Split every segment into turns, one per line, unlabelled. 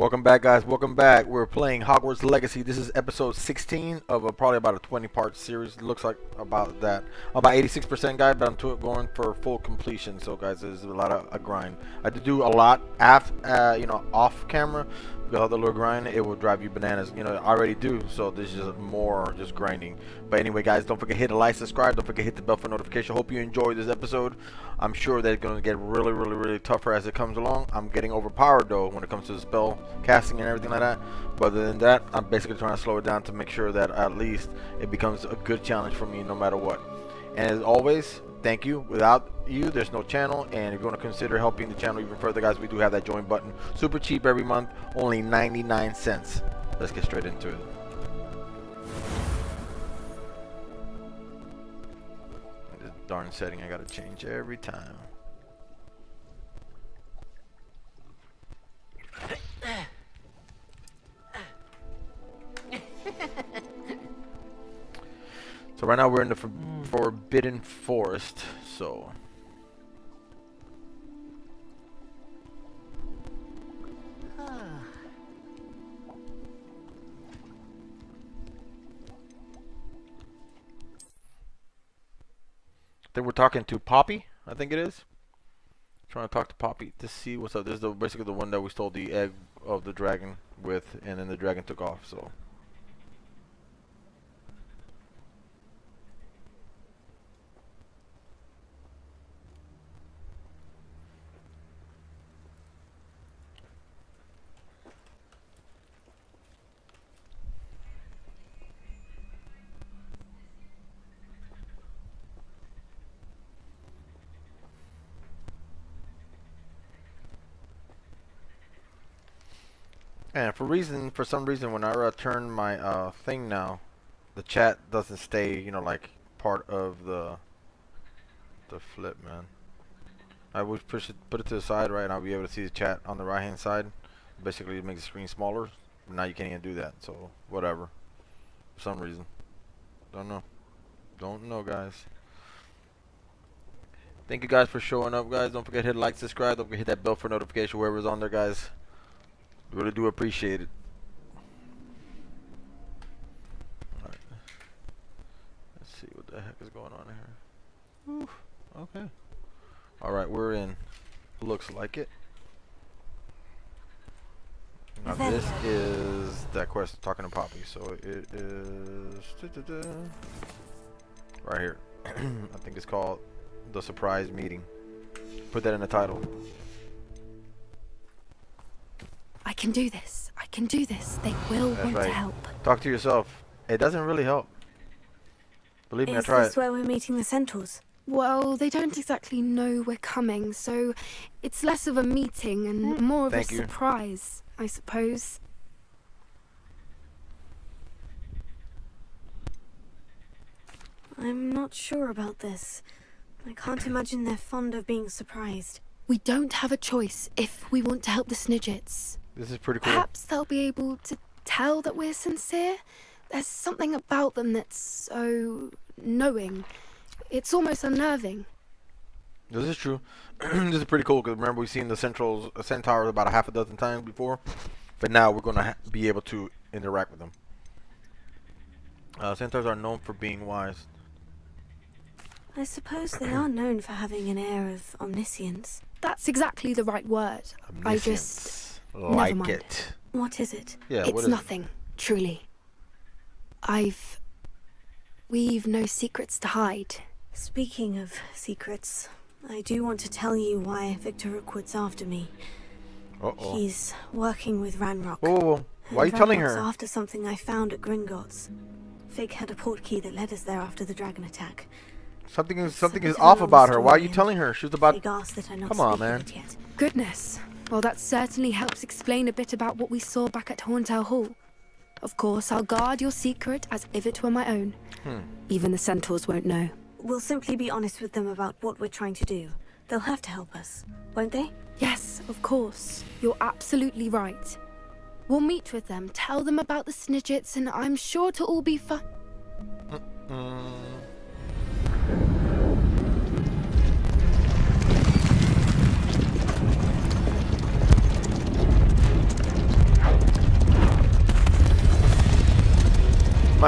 Welcome back, guys. Welcome back. We're playing Hogwarts Legacy. This is episode 16 of probably about a 20-part series. Looks like about that. About 86%, guys, but I'm going for full completion. So, guys, there's a lot of a grind. I had to do a lot off camera because of the little grind. It will drive you bananas. I already do. So this is just more just grinding. But anyway, guys, don't forget to hit a like, subscribe. Don't forget to hit the bell for notification. Hope you enjoyed this episode. I'm sure that it's going to get really tougher as it comes along. I'm getting overpowered though when it comes to the spell casting and everything like that. But other than that, I'm basically trying to slow it down to make sure that at least it becomes a good challenge for me no matter what. And as always, thank you. Without you, there's no channel. And if you want to consider helping the channel even further, guys, we do have that join button. Super cheap every month, only 99 cents. Let's get straight into it. This darn setting I gotta change every time. So right now we're in the Forbidden Forest, so then we're talking to Poppy, I think it is. Trying to talk to Poppy to see what's up. This is basically the one that we stole the egg of the dragon with, and then the dragon took off, so. And for some reason, when I turn my thing now, the chat doesn't stay, like part of the flip, man. I would put it to the side, right, and I'll be able to see the chat on the right hand side. Basically, it makes the screen smaller. But now you can't even do that, so whatever. For some reason, don't know, guys. Thank you guys for showing up, guys. Don't forget to hit like, subscribe. Don't forget to hit that bell for notification, whoever's on there, guys. Really do appreciate it. Alright. Let's see what the heck is going on here. Oof. Okay. Alright, we're in. Looks like it. Now this is that quest talking to Poppy. So it is right here. I think it's called the surprise meeting. Put that in the title.
I can do this. I can do this. They will want to help.
Talk to yourself. It doesn't really help. Believe me, I tried.
Is this where we're meeting the centaurs?
Well, they don't exactly know we're coming, so it's less of a meeting and more of a surprise, I suppose.
I'm not sure about this. I can't imagine they're fond of being surprised.
We don't have a choice if we want to help the Snidgets.
This is pretty cool.
Perhaps they'll be able to tell that we're sincere. There's something about them that's so knowing. It's almost unnerving.
This is true. This is pretty cool because remember we've seen the centaurs about a half a dozen times before, but now we're gonna be able to interact with them. Centaurs are known for being wise.
I suppose they are known for having an air of omniscience.
That's exactly the right word.
Omniscience.
I just...
Like
never mind.
it.
What is it?
Yeah,
it's nothing, truly. We've no secrets to hide.
Speaking of secrets, I do want to tell you why Victor Rookwood's after me.
Uh-oh.
He's working with Ranrock.
Oh, why are you telling her?
After something I found at Gringotts. Fig had a portkey that led us there after the dragon attack.
Something is off about her. Why are you telling her? She was about...
Fig asked that I not
Come on,
speak
man.
of it yet.
Goodness. Well, that certainly helps explain a bit about what we saw back at Horntail Hall. Of course, I'll guard your secret as if it were my own. Even the centaurs won't know.
We'll simply be honest with them about what we're trying to do. They'll have to help us, won't they?
Yes, of course. You're absolutely right. We'll meet with them, tell them about the Snidgets, and I'm sure to all be fine.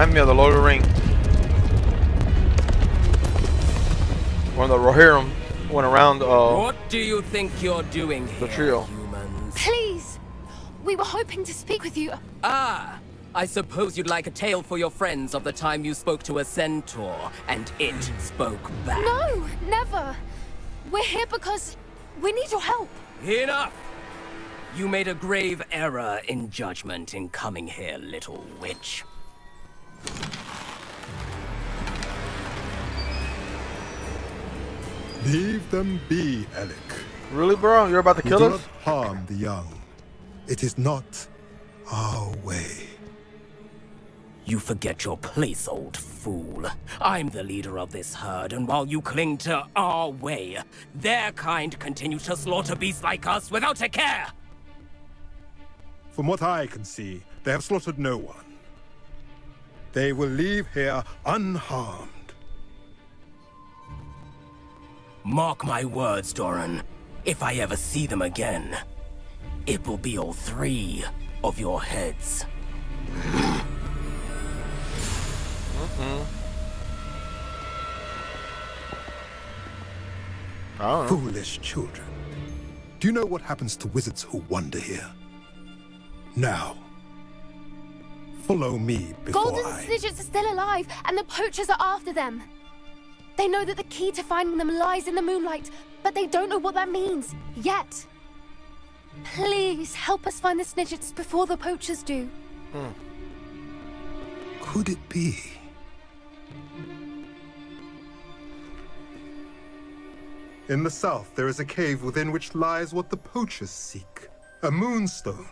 Remind me of the Lord of the Rings. When the Rohirrim went around.
What do you think you're doing here,
the trio.
humans?
Please! We were hoping to speak with you.
Ah, I suppose you'd like a tale for your friends of the time you spoke to a centaur and it spoke back.
No, never. We're here because we need your help.
Enough! You made a grave error in judgment in coming here, little witch.
Leave them be, Alec.
Really, bro? You're about to
We
kill
do
us?
not harm the young. It is not our way.
You forget your place, old fool. I'm the leader of this herd, and while you cling to our way, their kind continue to slaughter beasts like us without a care!
From what I can see, they have slaughtered no one. They will leave here unharmed.
Mark my words, Doran. If I ever see them again, it will be all 3 of your heads.
I don't know.
Foolish children. Do you know what happens to wizards who wander here? Now, follow me before
Golden Snidgets are still alive, and the poachers are after them. They know that the key to finding them lies in the moonlight, but they don't know what that means, yet. Please, help us find the Snidgets before the poachers do.
Could it be? In the south, there is a cave within which lies what the poachers seek. A moonstone.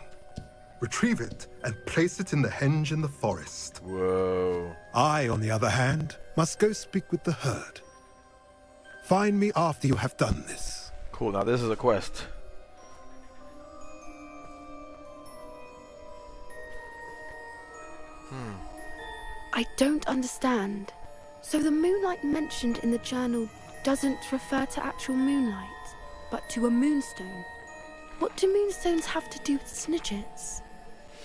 Retrieve it and place it in the henge in the forest.
Whoa.
I, on the other hand, must go speak with the herd. Find me after you have done this.
Cool, now this is a quest.
I don't understand. So the moonlight mentioned in the journal doesn't refer to actual moonlight, but to a moonstone. What do moonstones have to do with Snidgets?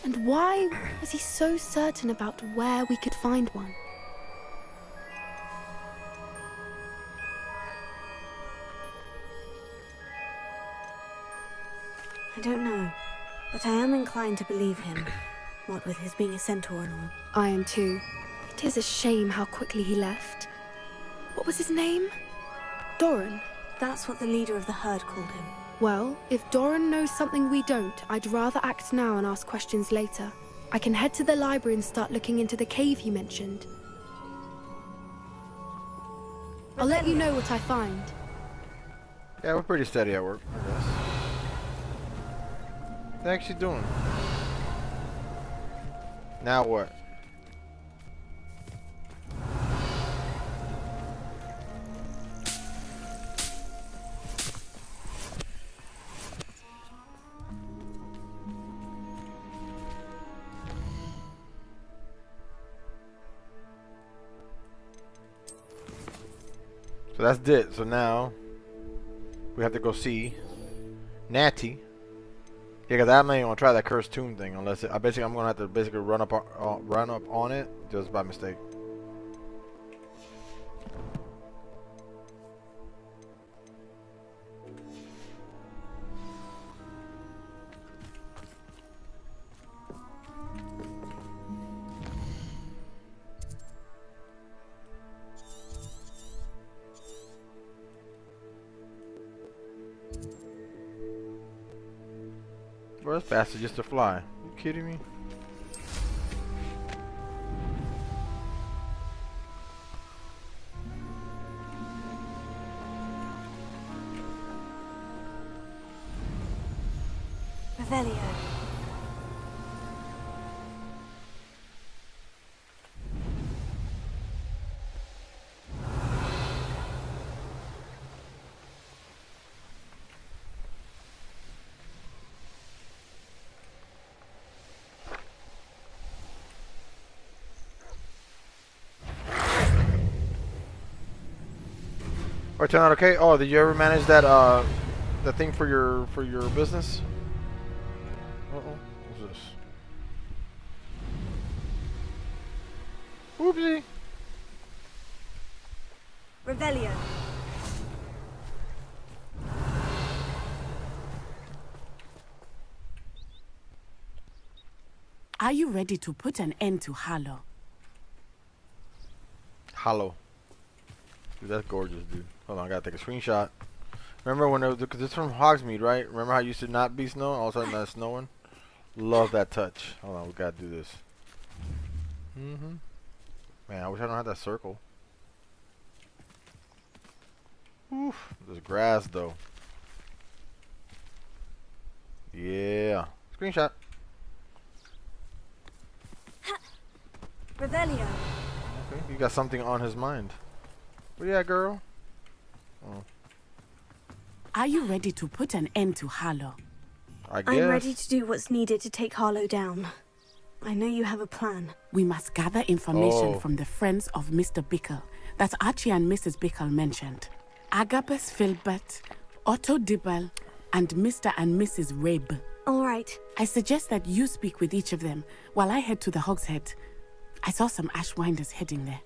And why was he so certain about where we could find one?
I don't know, but I am inclined to believe him. What with his being a centaur and all.
I am too. It is a shame how quickly he left. What was his name? Doran.
That's what the leader of the herd called him.
Well, if Doran knows something we don't, I'd rather act now and ask questions later. I can head to the library and start looking into the cave you mentioned. I'll let you know what I find.
Yeah, we're pretty steady at work, I guess. What the heck's she doing? Now what? So that's it. So now we have to go see Natty. Yeah, because I'm not even gonna try that cursed tomb thing unless I'm gonna have to basically run up on it just by mistake. Bro, that's faster just to fly. You kidding me?
Revelio.
Or turn out okay? Oh, did you ever manage that that thing for your business? Uh-oh. What's this? Whoopsie.
Revelio.
Are you ready to put an end to Harlow?
Hollow. Dude, that's gorgeous, dude. Hold on, I gotta take a screenshot. Remember when it was, cause it's from Hogsmeade, right? Remember how it used to not be snowing? All of a sudden it's snowing? Love that touch. Hold on, we gotta do this. Man, I wish I don't have that circle. Oof, there's grass though. Yeah. Screenshot.
Revelio.
Okay, you got something on his mind. Where you at, girl? Oh,
Are you ready to put an end to Harlow?
I guess.
I'm ready to do what's needed to take Harlow down. I know you have a plan.
We must gather information
Oh.
from the friends of Mr. Bickle that Archie and Mrs. Bickle mentioned. Agabus Filbert, Otto Dibble, and Mr. and Mrs. Rabe.
All right.
I suggest that you speak with each of them while I head to the Hogshead. I saw some Ashwinders heading there.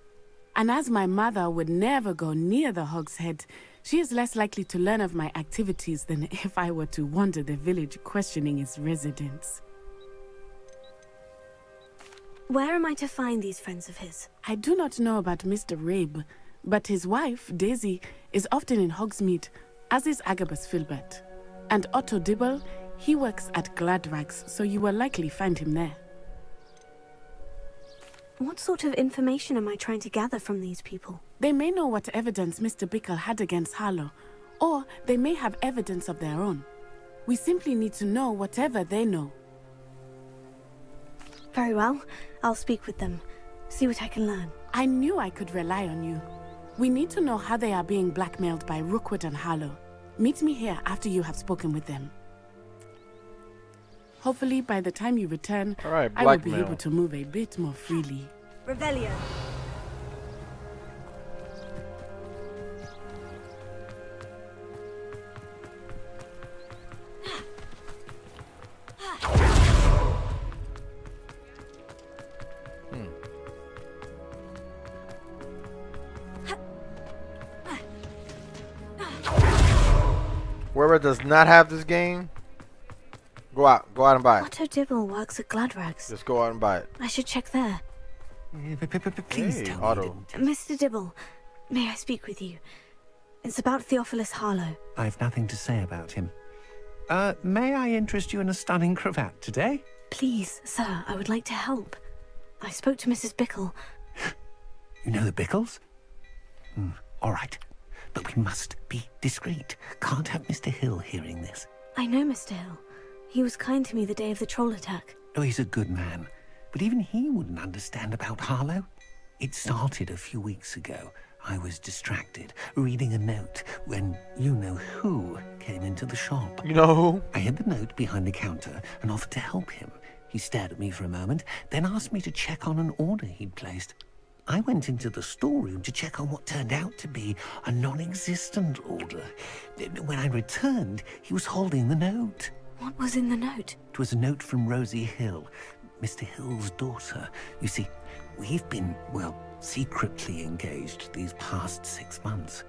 And as my mother would never go near the Hogshead, she is less likely to learn of my activities than if I were to wander the village questioning its residents.
Where am I to find these friends of his?
I do not know about Mr. Rabe, but his wife, Daisy, is often in Hogsmeade, as is Agabus Filbert. And Otto Dibble, he works at Gladrags, so you will likely find him there.
What sort of information am I trying to gather from these people?
They may know what evidence Mr. Bickle had against Harlow, or they may have evidence of their own. We simply need to know whatever they know.
Very well. I'll speak with them. See what I can learn.
I knew I could rely on you. We need to know how they are being blackmailed by Rookwood and Harlow. Meet me here after you have spoken with them. Hopefully, by the time you return,
All right,
I will be
blackmail.
able to move a bit more freely.
Revelio.
Whoever does not have this game, go out and buy it.
Otto Dibble works at Gladrags.
Just go out and buy it.
I should check there.
Please
Hey,
tell me.
Otto.
Mr. Dibble, may I speak with you? It's about Theophilus Harlow.
I've nothing to say about him. May I interest you in a stunning cravat today?
Please, sir, I would like to help. I spoke to Mrs. Bickle.
You know the Bickles? All right. But we must be discreet. Can't have Mr. Hill hearing this.
I know Mr. Hill. He was kind to me the day of the troll attack.
Oh, he's a good man. But even he wouldn't understand about Harlow. It started a few weeks ago. I was distracted, reading a note, when you-know-who came into the shop.
You know who?
I hid the note behind the counter and offered to help him. He stared at me for a moment, then asked me to check on an order he'd placed. I went into the storeroom to check on what turned out to be a non-existent order. When I returned, he was holding the note.
What was in the note?
It was a note from Rosie Hill, Mr. Hill's daughter. You see, we've been, well, secretly engaged these past 6 months.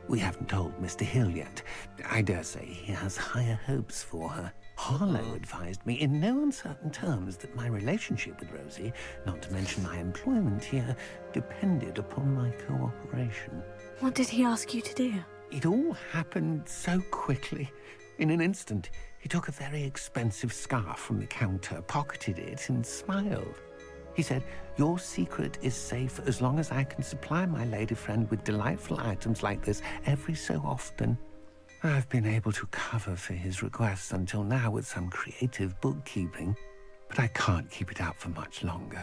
We haven't told Mr. Hill yet. I dare say he has higher hopes for her. Harlow advised me in no uncertain terms that my relationship with Rosie, not to mention my employment here, depended upon my cooperation.
What did he ask you to do?
It all happened so quickly. In an instant, he took a very expensive scarf from the counter, pocketed it, and smiled. He said, "Your secret is safe as long as I can supply my lady friend with delightful items like this every so often." I've been able to cover for his requests until now with some creative bookkeeping, but I can't keep it out for much longer.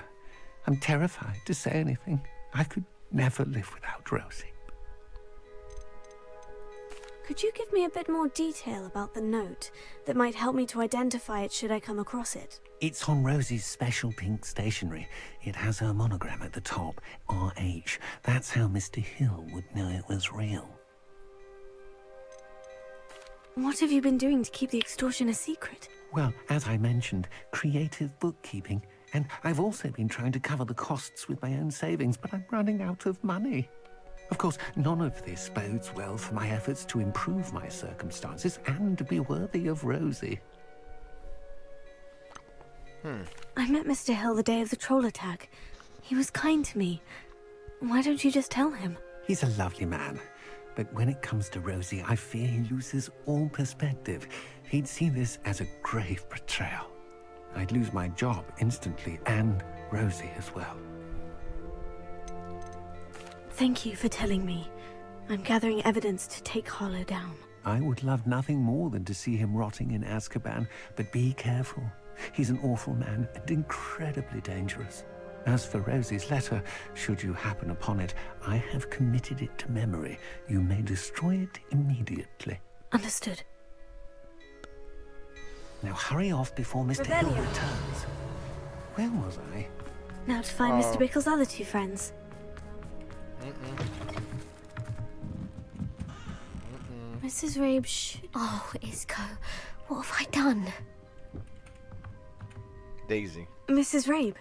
I'm terrified to say anything. I could never live without Rosie.
Could you give me a bit more detail about the note that might help me to identify it should I come across it?
It's on Rosie's special pink stationery. It has her monogram at the top, RH. That's how Mr. Hill would know it was real.
What have you been doing to keep the extortion a secret?
Well, as I mentioned, creative bookkeeping. And I've also been trying to cover the costs with my own savings, but I'm running out of money. Of course, none of this bodes well for my efforts to improve my circumstances and to be worthy of Rosie.
I met Mr. Hill the day of the troll attack. He was kind to me. Why don't you just tell him?
He's a lovely man, but when it comes to Rosie, I fear he loses all perspective. He'd see this as a grave betrayal. I'd lose my job instantly, and Rosie as well.
Thank you for telling me. I'm gathering evidence to take Harlow down.
I would love nothing more than to see him rotting in Azkaban, but be careful. He's an awful man and incredibly dangerous. As for Rosie's letter, should you happen upon it, I have committed it to memory. You may destroy it immediately.
Understood.
Now hurry off before Mr. Hill
Revelio.
returns. Where was I?
Now to find Mr. Bickle's other two friends. Mrs. Rabe should...
Oh, Isco, what have I done?
Daisy.
Mrs. Rabe,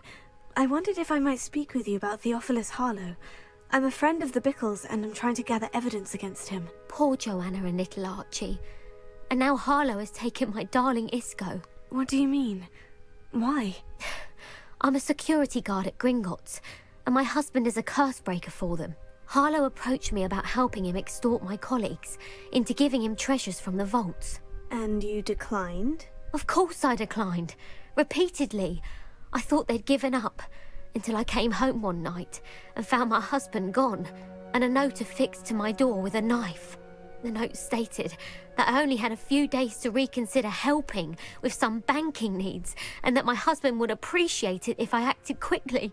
I wondered if I might speak with you about Theophilus Harlow. I'm a friend of the Bickles and I'm trying to gather evidence against him.
Poor Joanna and little Archie. And now Harlow has taken my darling Isco.
What do you mean? Why?
I'm a security guard at Gringotts, and my husband is a curse breaker for them. Harlow approached me about helping him extort my colleagues into giving him treasures from the vaults.
And you declined?
Of course I declined. Repeatedly. I thought they'd given up, until I came home one night and found my husband gone, and a note affixed to my door with a knife. The note stated that I only had a few days to reconsider helping with some banking needs, and that my husband would appreciate it if I acted quickly.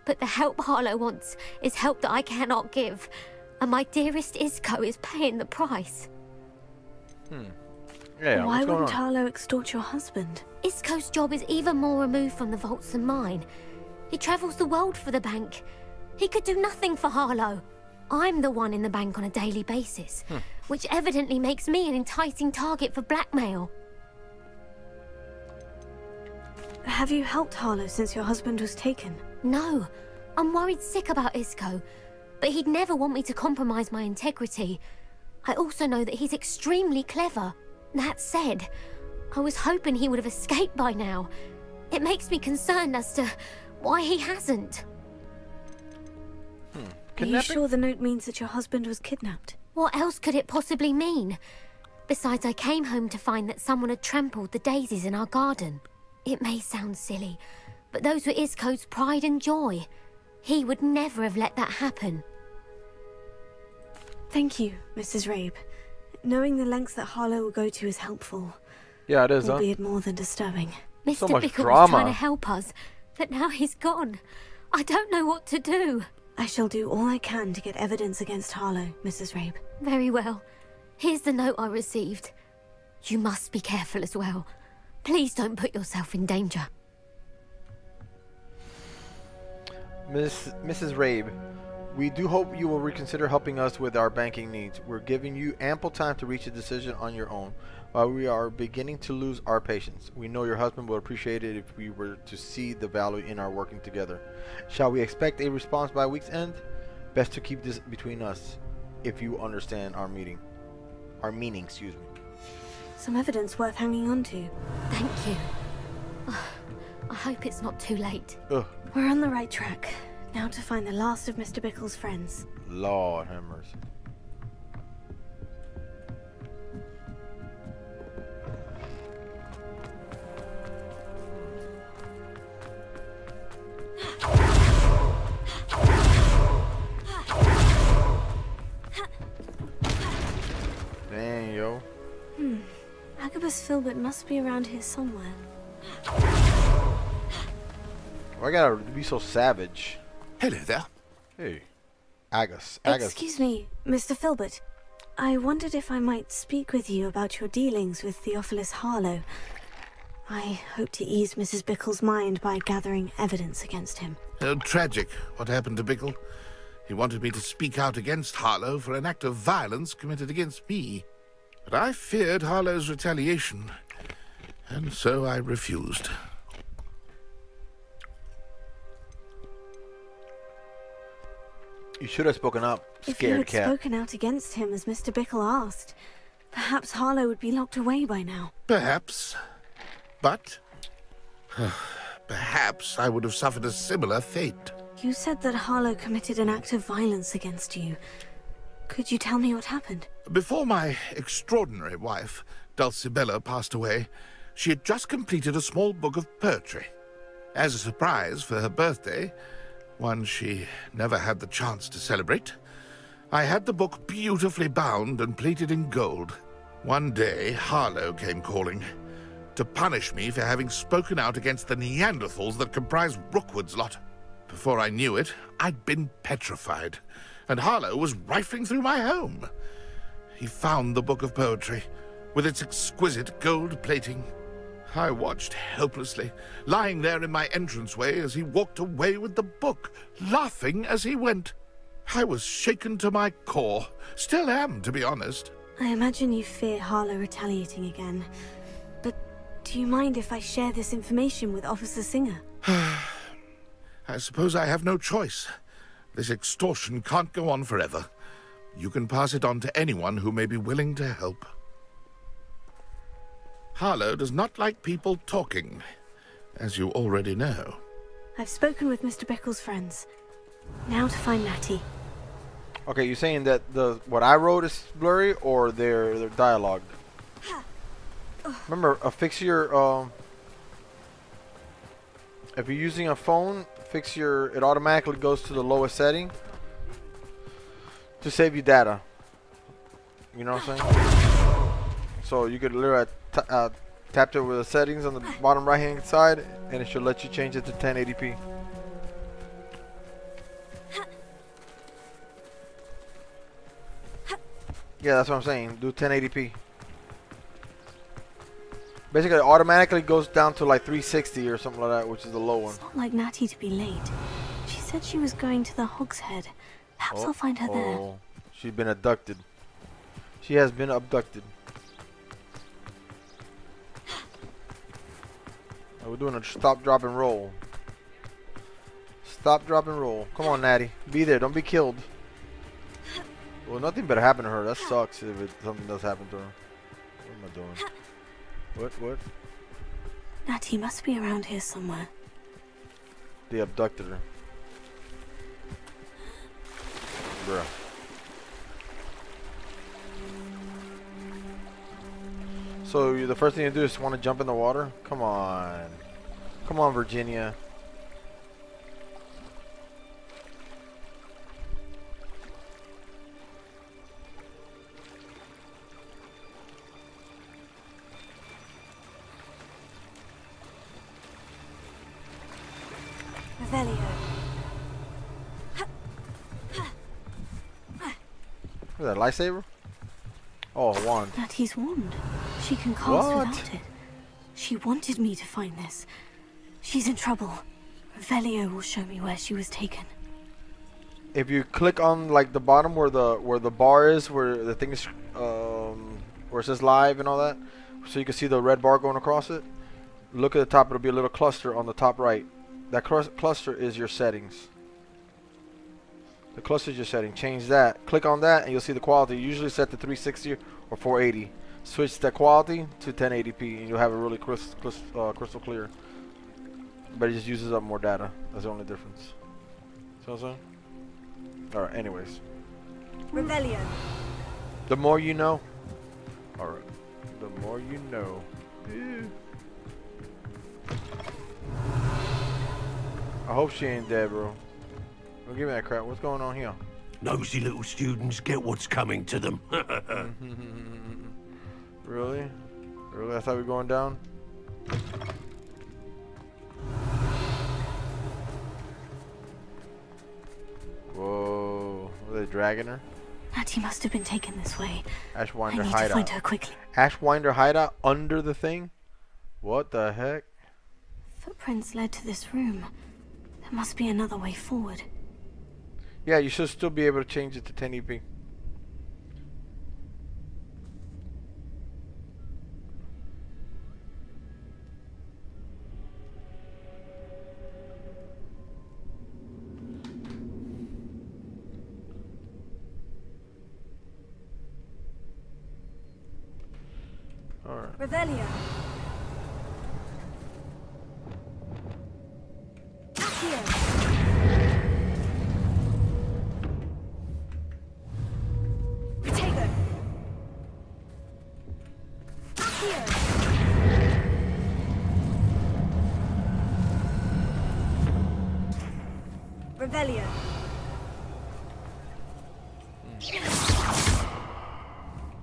But the help Harlow wants is help that I cannot give, and my dearest Isco is paying the price.
Yeah,
Why
what's going
wouldn't
on?
Harlow extort your husband?
Isco's job is even more removed from the vaults than mine. He travels the world for the bank. He could do nothing for Harlow. I'm the one in the bank on a daily basis, which evidently makes me an enticing target for blackmail.
Have you helped Harlow since your husband was taken?
No, I'm worried sick about Isco, but he'd never want me to compromise my integrity. I also know that he's extremely clever. That said, I was hoping he would have escaped by now. It makes me concerned as to why he hasn't.
Are you
Kidnapping?
sure the note means that your husband was kidnapped?
What else could it possibly mean? Besides, I came home to find that someone had trampled the daisies in our garden. It may sound silly, but those were Isco's pride and joy. He would never have let that happen.
Thank you, Mrs. Rabe. Knowing the lengths that Harlow will go to is helpful,
Yeah, it is, huh?
albeit more than disturbing.
Mr.
much
Bickle was
drama.
trying to help us, but now he's gone. I don't know what to do.
I shall do all I can to get evidence against Harlow, Mrs. Rabe.
Very well. Here's the note I received. You must be careful as well. Please don't put yourself in danger.
Mrs. Rabe, we do hope you will reconsider helping us with our banking needs. We're giving you ample time to reach a decision on your own, while we are beginning to lose our patience. We know your husband will appreciate it if we were to see the value in our working together. Shall we expect a response by week's end? Best to keep this between us, if you understand our meaning, excuse me.
Some evidence worth hanging on to.
Thank you. I hope it's not too late.
Ugh,
We're on the right track. Now to find the last of Mr. Bickle's friends.
Lord have mercy. Dang, yo.
Agabus Filbert must be around here somewhere.
Why gotta be so savage?
Hello there.
Hey, Agus.
Excuse me, Mr. Filbert. I wondered if I might speak with you about your dealings with Theophilus Harlow. I hope to ease Mrs. Bickle's mind by gathering evidence against him.
Oh, tragic what happened to Bickle. He wanted me to speak out against Harlow for an act of violence committed against me. But I feared Harlow's retaliation, and so I refused.
You should have spoken up,
If you
scared
had
cat.
spoken out against him as Mr. Bickle asked, perhaps Harlow would be locked away by now.
Perhaps. But perhaps I would have suffered a similar fate.
You said that Harlow committed an act of violence against you. Could you tell me what happened?
Before my extraordinary wife, Dulcibella, passed away, she had just completed a small book of poetry. As a surprise for her birthday, one she never had the chance to celebrate, I had the book beautifully bound and plated in gold. One day, Harlow came calling to punish me for having spoken out against the Neanderthals that comprise Rookwood's lot. Before I knew it, I'd been petrified, and Harlow was rifling through my home. He found the book of poetry, with its exquisite gold plating. I watched helplessly, lying there in my entranceway as he walked away with the book, laughing as he went. I was shaken to my core. Still am, to be honest.
I imagine you fear Harlow retaliating again. But do you mind if I share this information with Officer Singer?
I suppose I have no choice. This extortion can't go on forever. You can pass it on to anyone who may be willing to help. Harlow does not like people talking, as you already know.
I've spoken with Mr. Bickle's friends. Now to find Natty.
Okay, you saying that what I wrote is blurry or they're dialogued? Remember, fix your if you're using a phone, it automatically goes to the lowest setting to save you data. You know what I'm saying? So you could literally tap it with the settings on the bottom right hand side, and it should let you change it to 1080p. Yeah, that's what I'm saying. Do 1080p. Basically, it automatically goes down to like 360 or something like that, which is the low one.
It's not like Natty to be late. She said she was going to the Hogshead. Perhaps I'll find her there.
She's been abducted. She has been abducted. We're doing a stop, drop, and roll. Stop, drop, and roll. Come on, Natty. Be there. Don't be killed. Well, nothing better happen to her. That sucks if something does happen to her. What am I doing? What?
Natty must be around here somewhere.
They abducted her. Bruh. So the first thing you do is want to jump in the water? Come on. Come on, Virginia.
Revelio.
Is that a lightsaber? Oh, a wand.
Natty's wand. She can cast
What?
without it. She wanted me to find this. She's in trouble. Revelio will show me where she was taken.
If you click on like the bottom where the bar is, where the thing is, where it says live and all that, so you can see the red bar going across it. Look at the top. It'll be a little cluster on the top right. That cluster is your settings. The cluster is your setting. Change that. Click on that, and you'll see the quality. Usually set to 360 or 480. Switch that quality to 1080p, and you'll have a really crystal clear. But it just uses up more data. That's the only difference. See what I'm saying? All right. Anyways.
Revelio.
The more you know. All right. The more you know. Ew. I hope she ain't dead, bro. Don't give me that crap. What's going on here?
Nosy little students get what's coming to them.
Really? Really? That's how we're going down? Whoa. Are they dragging her?
Natty must have been taken this way. I
Ashwinder
need to
hideout.
find her quickly.
Ashwinder hideout under the thing? What the heck?
Footprints led to this room. There must be another way forward.
Yeah, you should still be able to change it to 1080p. Alright.
Revelio. Accio. Protego. Accio. Revelio.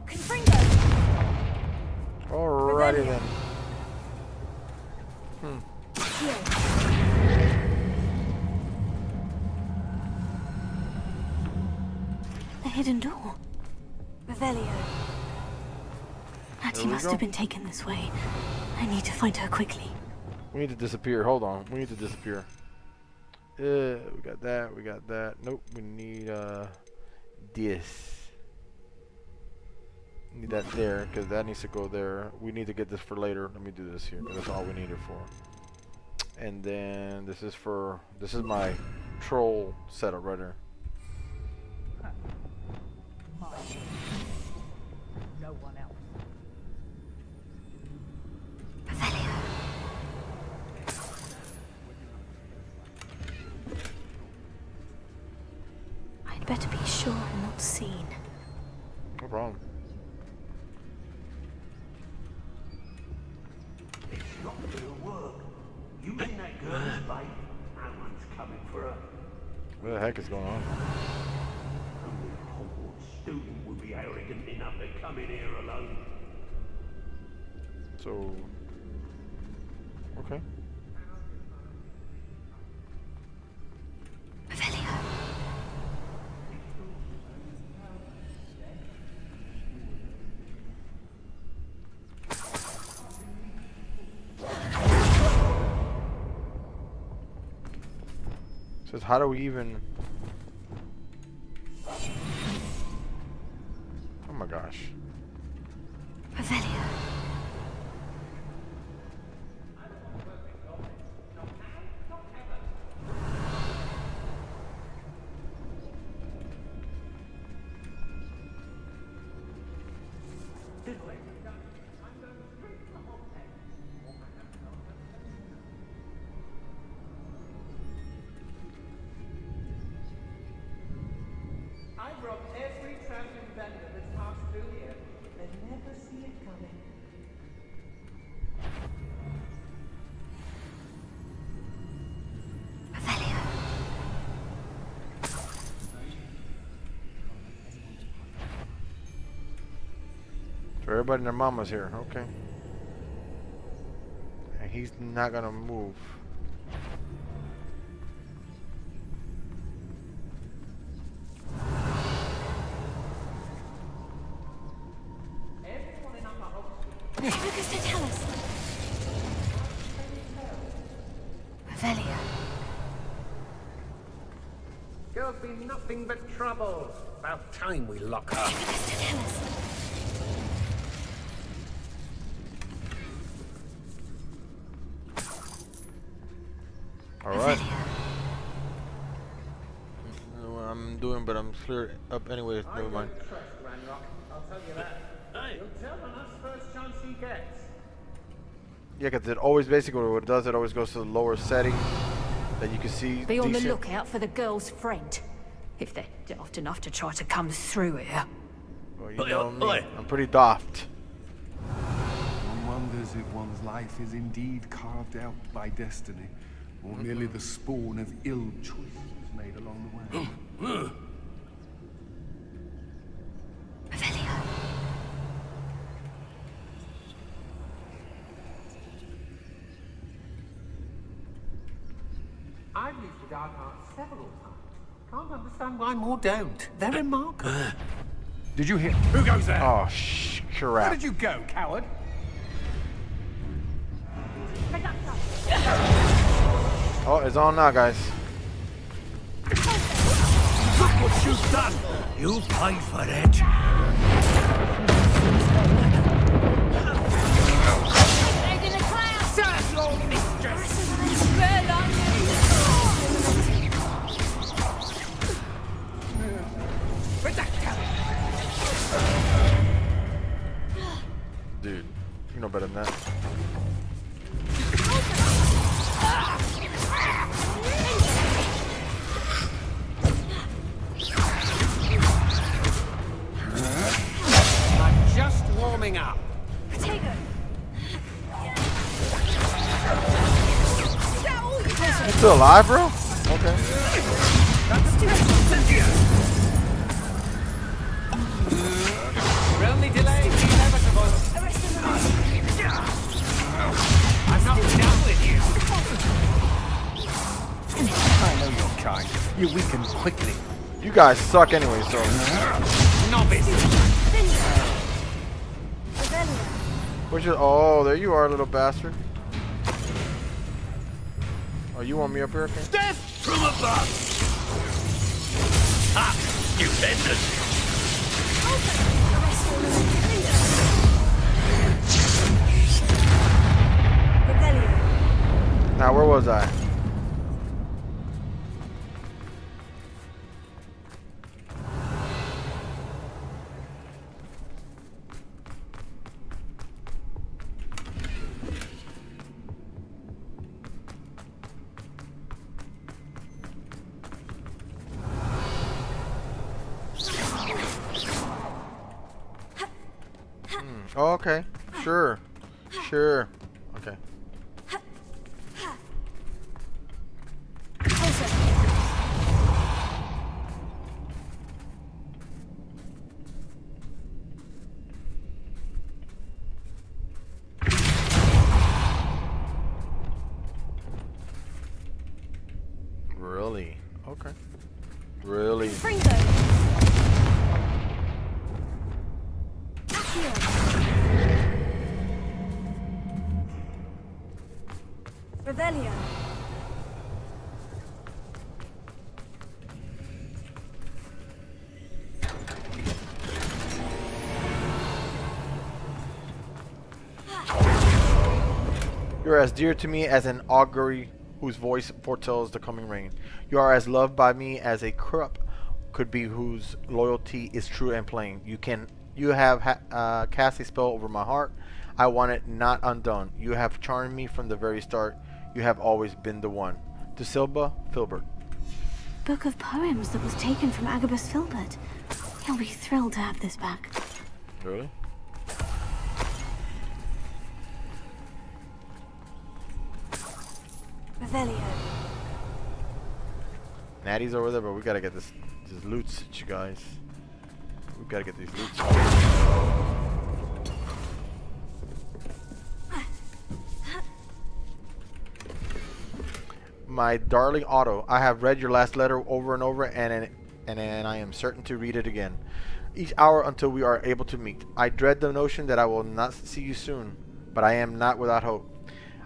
Confringo.
Alrighty then.
Accio. The hidden door. Revelio. Hattie
we
must
go.
have been taken this way. I need to find her quickly.
We need to disappear. Hold on. We need to disappear. We got that. We got that. Nope. We need this. Need that there because that needs to go there. We need to get this for later. Let me do this here. 'Cause that's all we need it for. And then this is for. This is my troll setup right here.
No one else.
I'd better be sure I'm not seen.
No problem.
It's not gonna work. You mean that girl's bait? No one's coming for her.
What the heck is going on?
Only a Hogwarts student would be arrogant enough to come in here alone.
So. Okay.
Revelio.
Says how do we even? Oh my gosh.
Revelio.
I've robbed every traveling vendor that's passed through here. They never see it coming.
Revelio.
So everybody and their mama's here. Okay. And he's not gonna move.
Everyone in Upper Hogsmeade.
Focus to tell us. Revelio.
Girl's been nothing but trouble. About time we lock her.
Focus to tell us.
All right. I don't know what I'm doing, but I'm clear up anyway. Never mind.
Trust Ranrock, I'll tell you that.
Hey,
He'll tell on us first chance he gets.
Yeah, because it always basically what it does, it always goes to the lower setting that you can see.
Be on the
decent.
lookout for the girl's friend. If they're daft enough to try to come through here.
Well, you know me. I'm pretty daft.
One wonders if one's life is indeed carved out by destiny, or merely the spawn of ill choices made along the way.
Revelio.
I've used the dark arts several times. Can't understand why more don't. They're remarkable.
Did you hear? Who goes there?
Oh,
Where
crap.
did you go, coward?
Oh, it's on now, guys.
look what you've done. You pay for it. Serve your mistress.
Dude, You know better than that.
I'm just warming up.
Potato.
You still alive, bro? Okay.
Your only delay is inevitable. I'm not done with you.
I know your kind. You weaken quickly.
You guys suck anyway, so.
Novice.
Where's your? Oh, there you are, little bastard. Oh, you want me up here? Okay.
Death from above! Ha! You ended!
Now, where was I? Oh, okay. Sure. Sure. Okay. Really? Okay. Really?
Revelio.
You are as dear to me as an augury whose voice foretells the coming rain. You are as loved by me as a cup could be whose loyalty is true and plain. You have cast a spell over my heart. I want it not undone. You have charmed me from the very start. You have always been the one. To Silba Filbert.
Book of poems that was taken from Agabus Filbert. He'll be thrilled to have this back.
Really?
Revelio.
Natty's over there, but we gotta get this loot, you guys. We gotta get these loots. My darling Otto, I have read your last letter over and over, and I am certain to read it again. Each hour until we are able to meet. I dread the notion that I will not see you soon, but I am not without hope.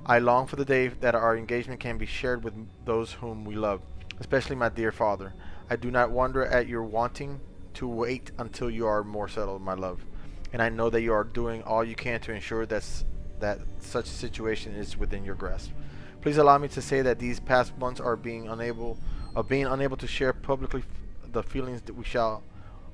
I long for the day that our engagement can be shared with those whom we love, especially my dear father. I do not wonder at your wanting to wait until you are more settled, my love, and I know that you are doing all you can to ensure that such a situation is within your grasp. Please allow me to say that these past months are being unable to share publicly the feelings that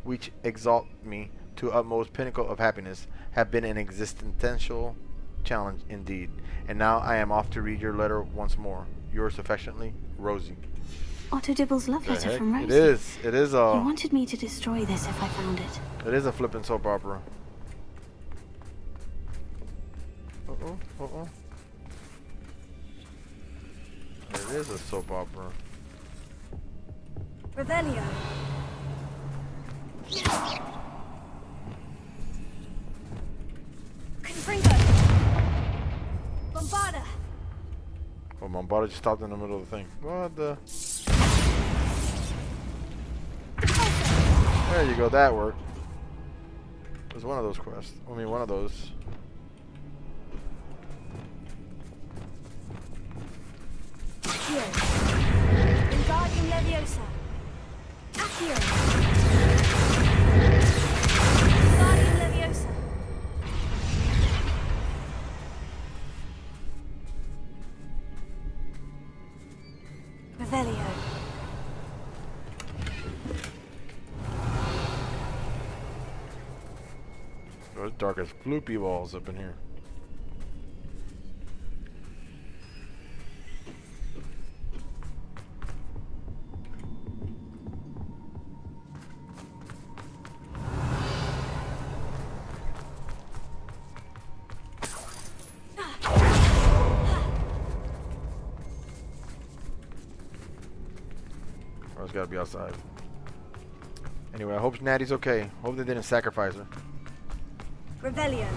which exalt me to utmost pinnacle of happiness, have been an existential challenge indeed. And now I am off to read your letter once more. Yours affectionately, Rosie.
Otto Dibble's love letter from Rosie.
It is a...
He wanted me to destroy this if I found it.
It is a flippin' soap opera. Uh-oh, uh-oh. It is a soap opera.
Revelio. Confringo. Bombarda.
Oh, Bombarda just stopped in the middle of the thing. What the? There you go, that worked. It was one of those quests. I mean, one of those.
Wingardium Leviosa. Accio. Wingardium Leviosa. Revelio.
There's dark as floopy walls up in here. gotta be outside. Anyway, I hope Natty's okay. Hope they didn't sacrifice her.
Revelio.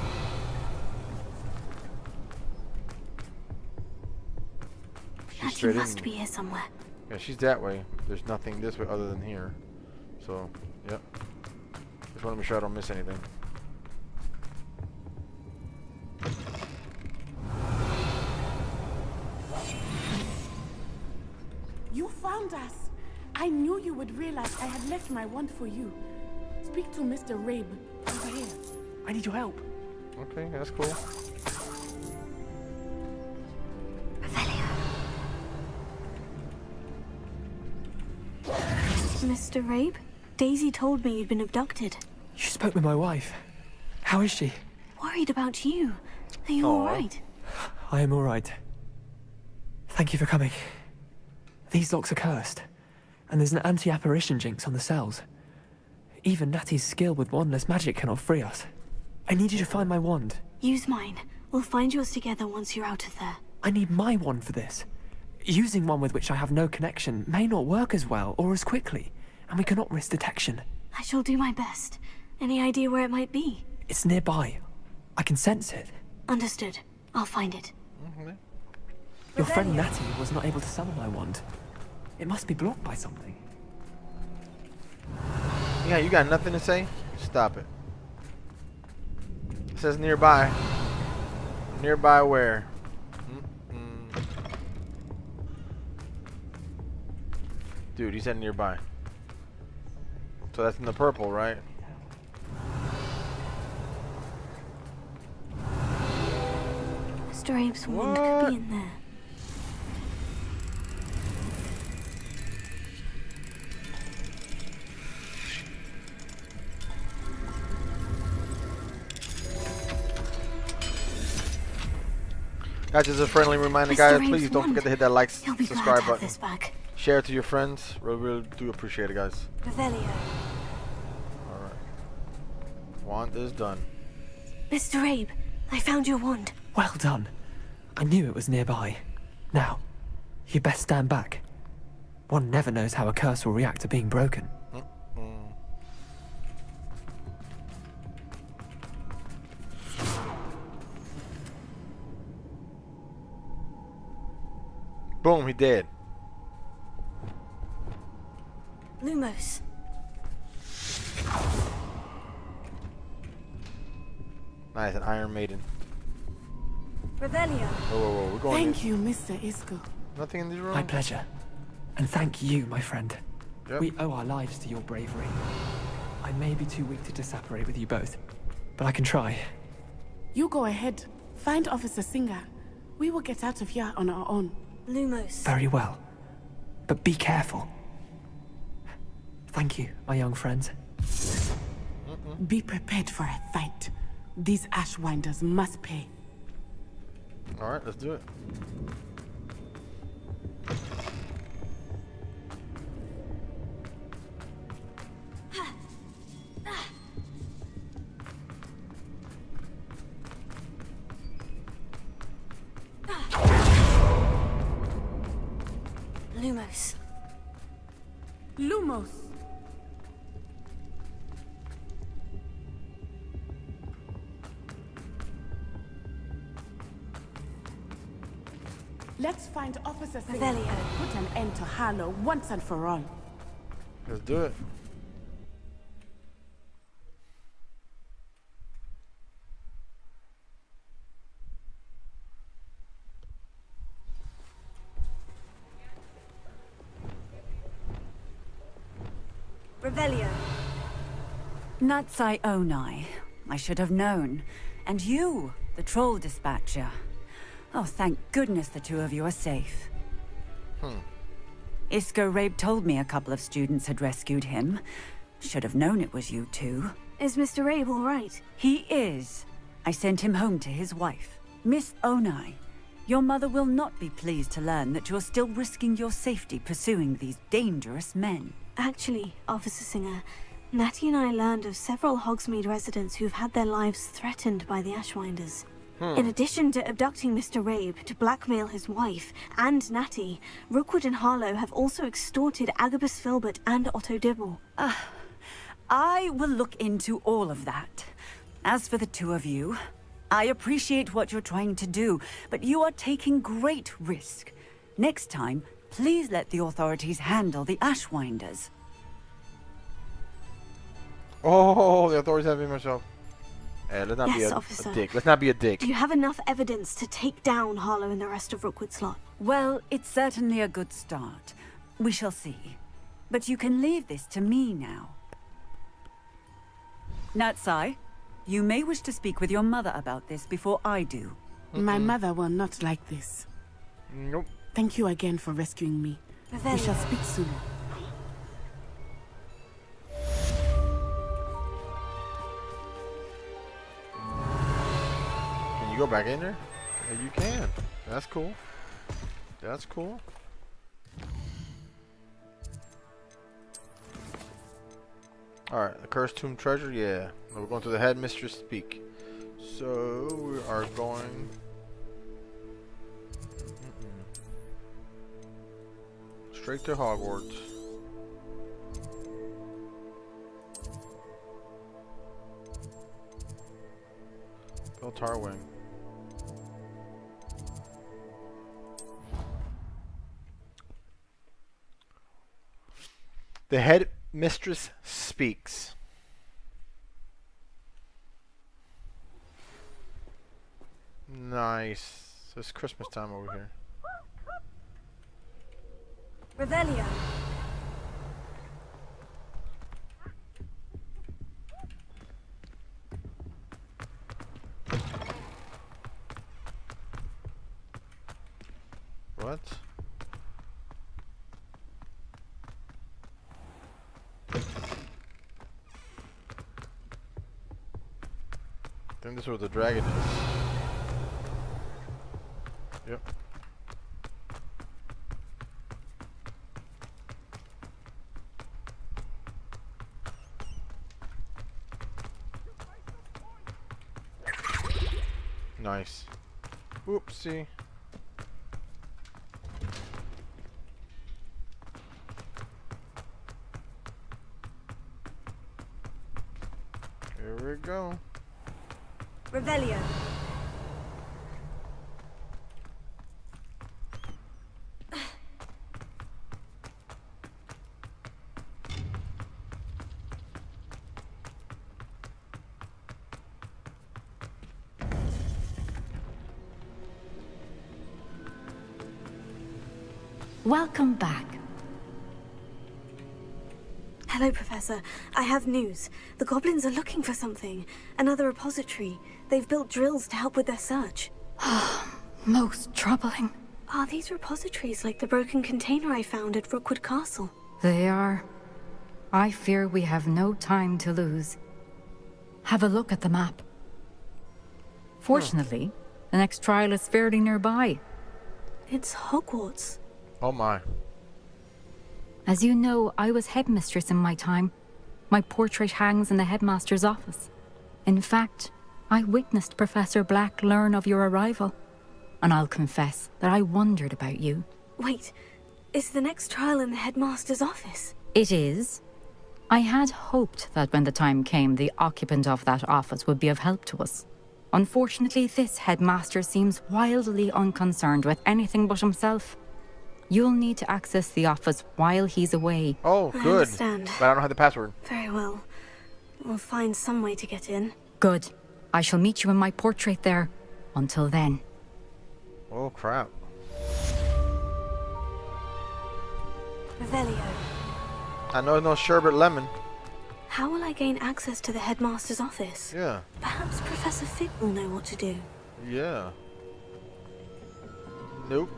She's
Natty must be here somewhere.
Yeah, she's that way. There's nothing this way other than here. So, yep. Just want to make sure I don't miss anything.
You found us. I knew you would realize I had left my wand for you. Speak to Mr. Rabe. Over here.
I need your help.
Okay, that's cool.
Mr. Rabe, Daisy told me you'd been abducted.
You spoke with my wife. How is she?
Worried about you. Are you alright?
I am alright. Thank you for coming. These locks are cursed, and there's an anti-apparition jinx on the cells. Even Natty's skill with wandless magic cannot free us. I need you to find my wand.
Use mine. We'll find yours together once you're out of there.
I need my wand for this. Using one with which I have no connection may not work as well or as quickly, and we cannot risk detection.
I shall do my best. Any idea where it might be?
It's nearby. I can sense it.
Understood. I'll find it.
Your friend Natty was not able to summon my wand. It must be blocked by something.
Yeah, you got nothing to say? Stop it. It says nearby. Nearby where? Dude, he said nearby. So that's in the purple, right?
Mr. Abe's wand could be in there.
Guys, just a friendly reminder, guys, please don't forget to hit that like, subscribe button. Share it to your friends. Really do appreciate it, guys.
Revelio.
Alright. Wand is done.
Mr. Abe, I found your wand.
Well done. I knew it was nearby. Now, you best stand back. One never knows how a curse will react to being broken.
Boom, he dead.
Lumos.
Nice, an Iron Maiden.
Revelio.
Whoa, we're going
Thank you, Mr. Isco.
Nothing in this room?
My pleasure. And thank you, my friend.
Yep.
We owe our lives to your bravery. I may be too weak to disapparate with you both, but I can try.
You go ahead. Find Officer Singer. We will get out of here on our own.
Lumos.
Very well. But be careful. Thank you, my young friends.
Be prepared for a fight. These Ashwinders must pay.
Alright, let's do it.
Lumos.
Lumos. Let's find Officer Singer and put an end to Harlow once and for all.
Let's do it.
Revelio.
Natsai Onai. I should have known. And you, the troll dispatcher. Oh, thank goodness the two of you are safe. Isco Rabe told me a couple of students had rescued him. Should have known it was you two.
Is Mr. Rabe all right?
He is. I sent him home to his wife. Miss Onai, your mother will not be pleased to learn that you're still risking your safety pursuing these dangerous men.
Actually, Officer Singer, Natty and I learned of several Hogsmeade residents who've had their lives threatened by the Ashwinders. In addition to abducting Mr. Rabe to blackmail his wife and Natty, Rookwood and Harlow have also extorted Agabus Filbert and Otto Dibble.
I will look into all of that. As for the two of you, I appreciate what you're trying to do, but you are taking great risk. Next time, please let the authorities handle the Ashwinders.
Oh, the authorities have been myself. Hey, let's not
Yes,
be a
officer.
dick. Let's not be a dick.
Do you have enough evidence to take down Harlow and the rest of Rookwood Slot?
Well, it's certainly a good start. We shall see. But you can leave this to me now. Natsai, you may wish to speak with your mother about this before I do.
My mother will not like this.
Nope.
Thank you again for rescuing me. We shall speak soon.
Can you go back in there? Yeah, you can. That's cool. That's cool. Alright, the cursed tomb treasure, yeah. We're going to the headmistress speak. So we are going straight to Hogwarts. Go Tarwing. The headmistress speaks. Nice. So it's Christmas time over here.
Revelio.
What? I think this is where the dragon is. Yep. Nice. Oopsie. Here we go.
Revelio.
Welcome back.
Hello, Professor. I have news. The goblins are looking for something. Another repository. They've built drills to help with their search.
Most troubling.
Are these repositories like the broken container I found at Rookwood Castle?
They are. I fear we have no time to lose. Have a look at the map. Fortunately, the next trial is fairly nearby.
It's Hogwarts.
Oh my.
As you know, I was headmistress in my time. My portrait hangs in the headmaster's office. In fact, I witnessed Professor Black learn of your arrival. And I'll confess that I wondered about you.
Wait, is the next trial in the headmaster's office?
It is. I had hoped that when the time came, the occupant of that office would be of help to us. Unfortunately, this headmaster seems wildly unconcerned with anything but himself. You'll need to access the office while he's away.
Oh,
I
good.
understand.
But I don't have the password.
Very well. We'll find some way to get in.
Good. I shall meet you in my portrait there. Until then.
Oh, crap.
Revelio.
I know no sherbet lemon.
How will I gain access to the headmaster's office?
Yeah.
Perhaps Professor Fig will know what to do.
Yeah. Nope.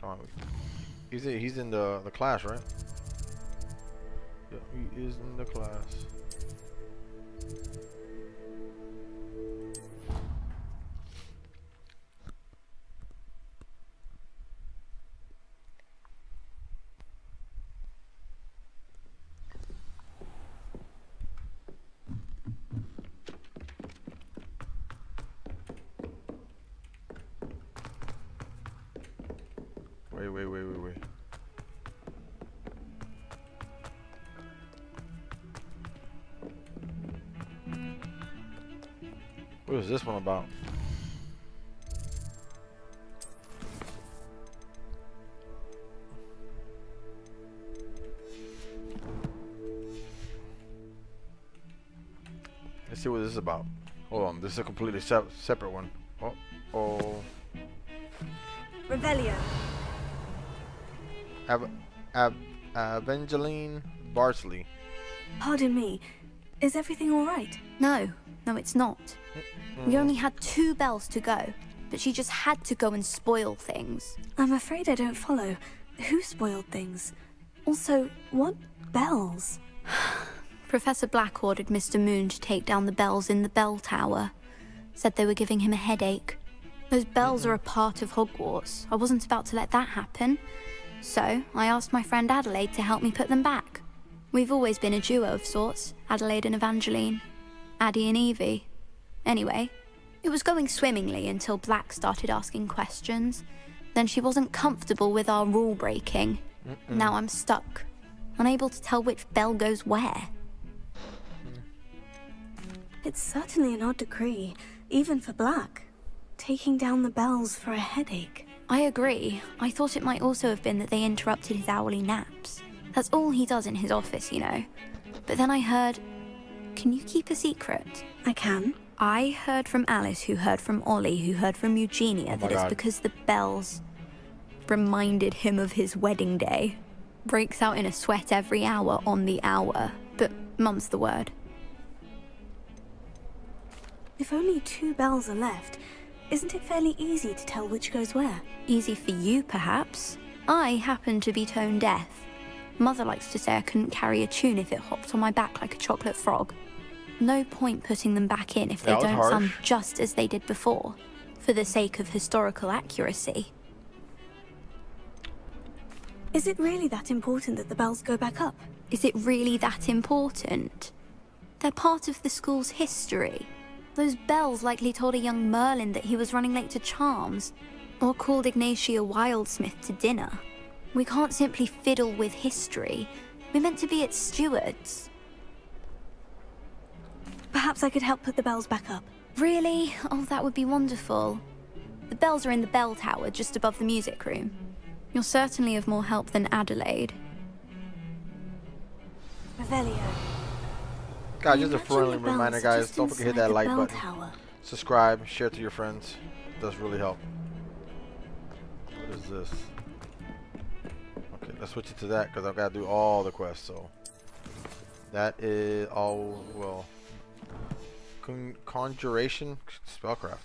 Come on. He's in the class, right? Yeah, he is in the class. Wait. What is this one about? Let's see what this is about. Hold on, this is a completely separate one. Oh.
Revelio.
Evangeline Barsley.
Pardon me. Is everything all right?
No, it's not. We only had 2 bells to go, but she just had to go and spoil things.
I'm afraid I don't follow. Who spoiled things? Also, what bells?
Professor Black ordered Mr. Moon to take down the bells in the bell tower. Said they were giving him a headache. Those bells are a part of Hogwarts. I wasn't about to let that happen. So, I asked my friend Adelaide to help me put them back. We've always been a duo of sorts, Adelaide and Evangeline. Addie and Evie. Anyway, it was going swimmingly until Black started asking questions. Then she wasn't comfortable with our rule breaking. Now I'm stuck, unable to tell which bell goes where.
It's certainly an odd decree, even for Black. Taking down the bells for a headache.
I agree. I thought it might also have been that they interrupted his hourly naps. That's all he does in his office, you know. But then I heard... Can you keep a secret?
I can.
I heard from Alice, who heard from Ollie, who heard from Eugenia, that it's because the bells reminded him of his wedding day. Breaks out in a sweat every hour on the hour. But mum's the word.
If only 2 bells are left, isn't it fairly easy to tell which goes where?
Easy for you, perhaps. I happen to be tone deaf. Mother likes to say I couldn't carry a tune if it hopped on my back like a chocolate frog. No point putting them back in if they don't sound just as they did before, for the sake of historical accuracy.
Is it really that important that the bells go back up?
Is it really that important? They're part of the school's history. Those bells likely told a young Merlin that he was running late to charms, or called Ignatia Wildsmith to dinner. We can't simply fiddle with history. We're meant to be its stewards.
Perhaps I could help put the bells back up.
Really? Oh, that would be wonderful. The bells are in the bell tower, just above the music room. You're certainly of more help than Adelaide.
Revelio.
Guys, just a friendly reminder, guys, don't forget to hit that like button. Subscribe, share to your friends. It does really help. What is this? Okay, let's switch it to that because I've got to do all the quests. So that is all. Well, conjuration spellcraft.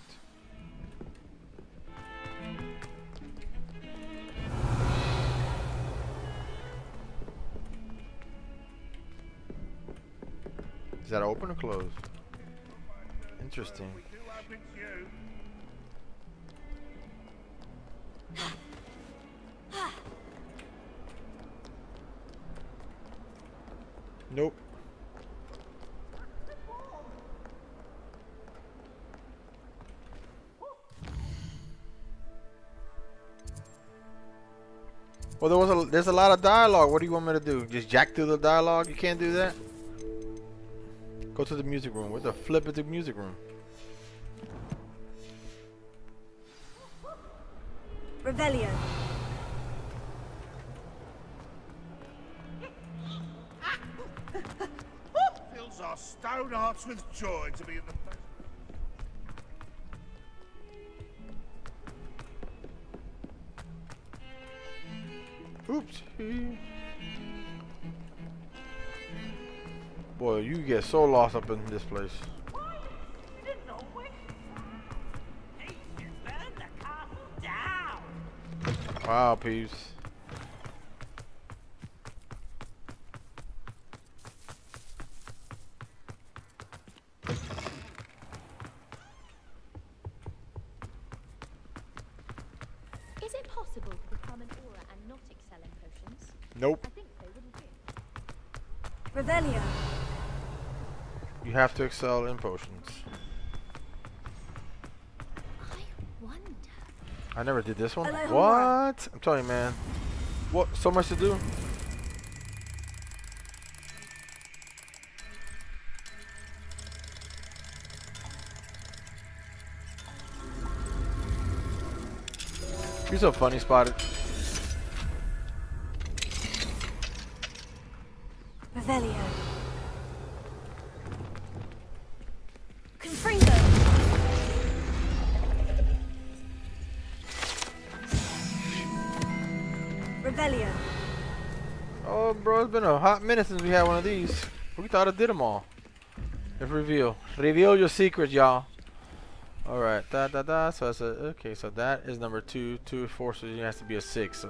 Is that open or closed? Interesting. Nope. Well, there's a lot of dialogue. What do you want me to do? Just jack through the dialogue? You can't do that? Go to the music room. Where the flip is the music room?
Revelio.
Fills our stone hearts with joy to be in the presence.
Oops. Boy, you get so lost up in this place. Wow, peeps.
Is it possible to become an aura and not excel in potions?
Nope.
I think they wouldn't do.
Revelio.
You have to excel in potions.
I wonder.
I never did this one.
Hello,
What? I'm telling you, man. What? So much to do. You're so funny, Spotted.
Revelio. Confringo. Revelio.
Oh, bro, it's been a hot minute since we had one of these. We thought I did them all. Let's reveal. Reveal your secrets, y'all. Alright, so that's a, okay, so that is number 2. 2 forces, it has to be a 6.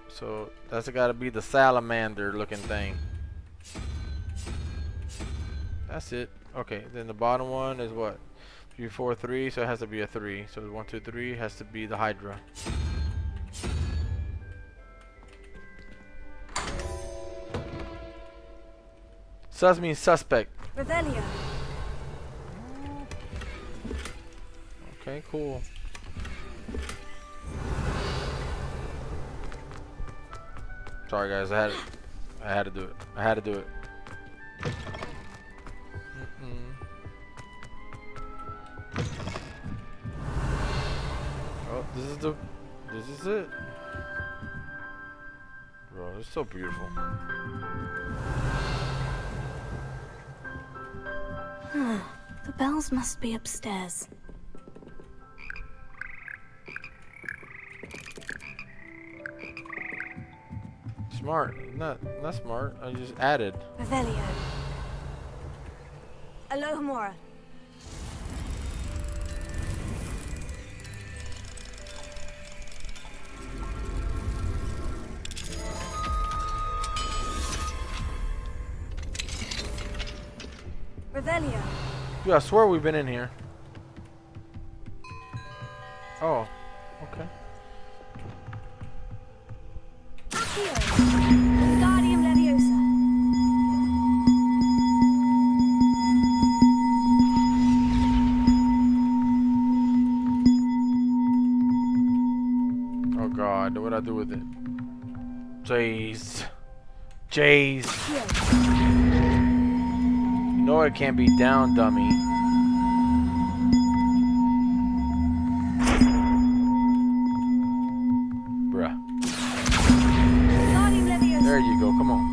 So that's gotta be the salamander looking thing. That's it. Okay, then the bottom one is what? 3, 4, 3, so it has to be a 3. So 1, 2, 3 has to be the Hydra. Sus means suspect.
Revelio.
Okay, cool. Sorry guys, I had to do it. I had to do it. Oh, this is it. Bro, it's so beautiful.
The bells must be upstairs.
Smart. Not smart. I just added.
Revelio. Alohomora. Revelio.
Dude, I swear we've been in here. Oh, okay.
Wingardium Leviosa.
Oh god, what do I do with it? Jeez. Jeez. You know it can't be down, dummy. Bruh. There you go, come on.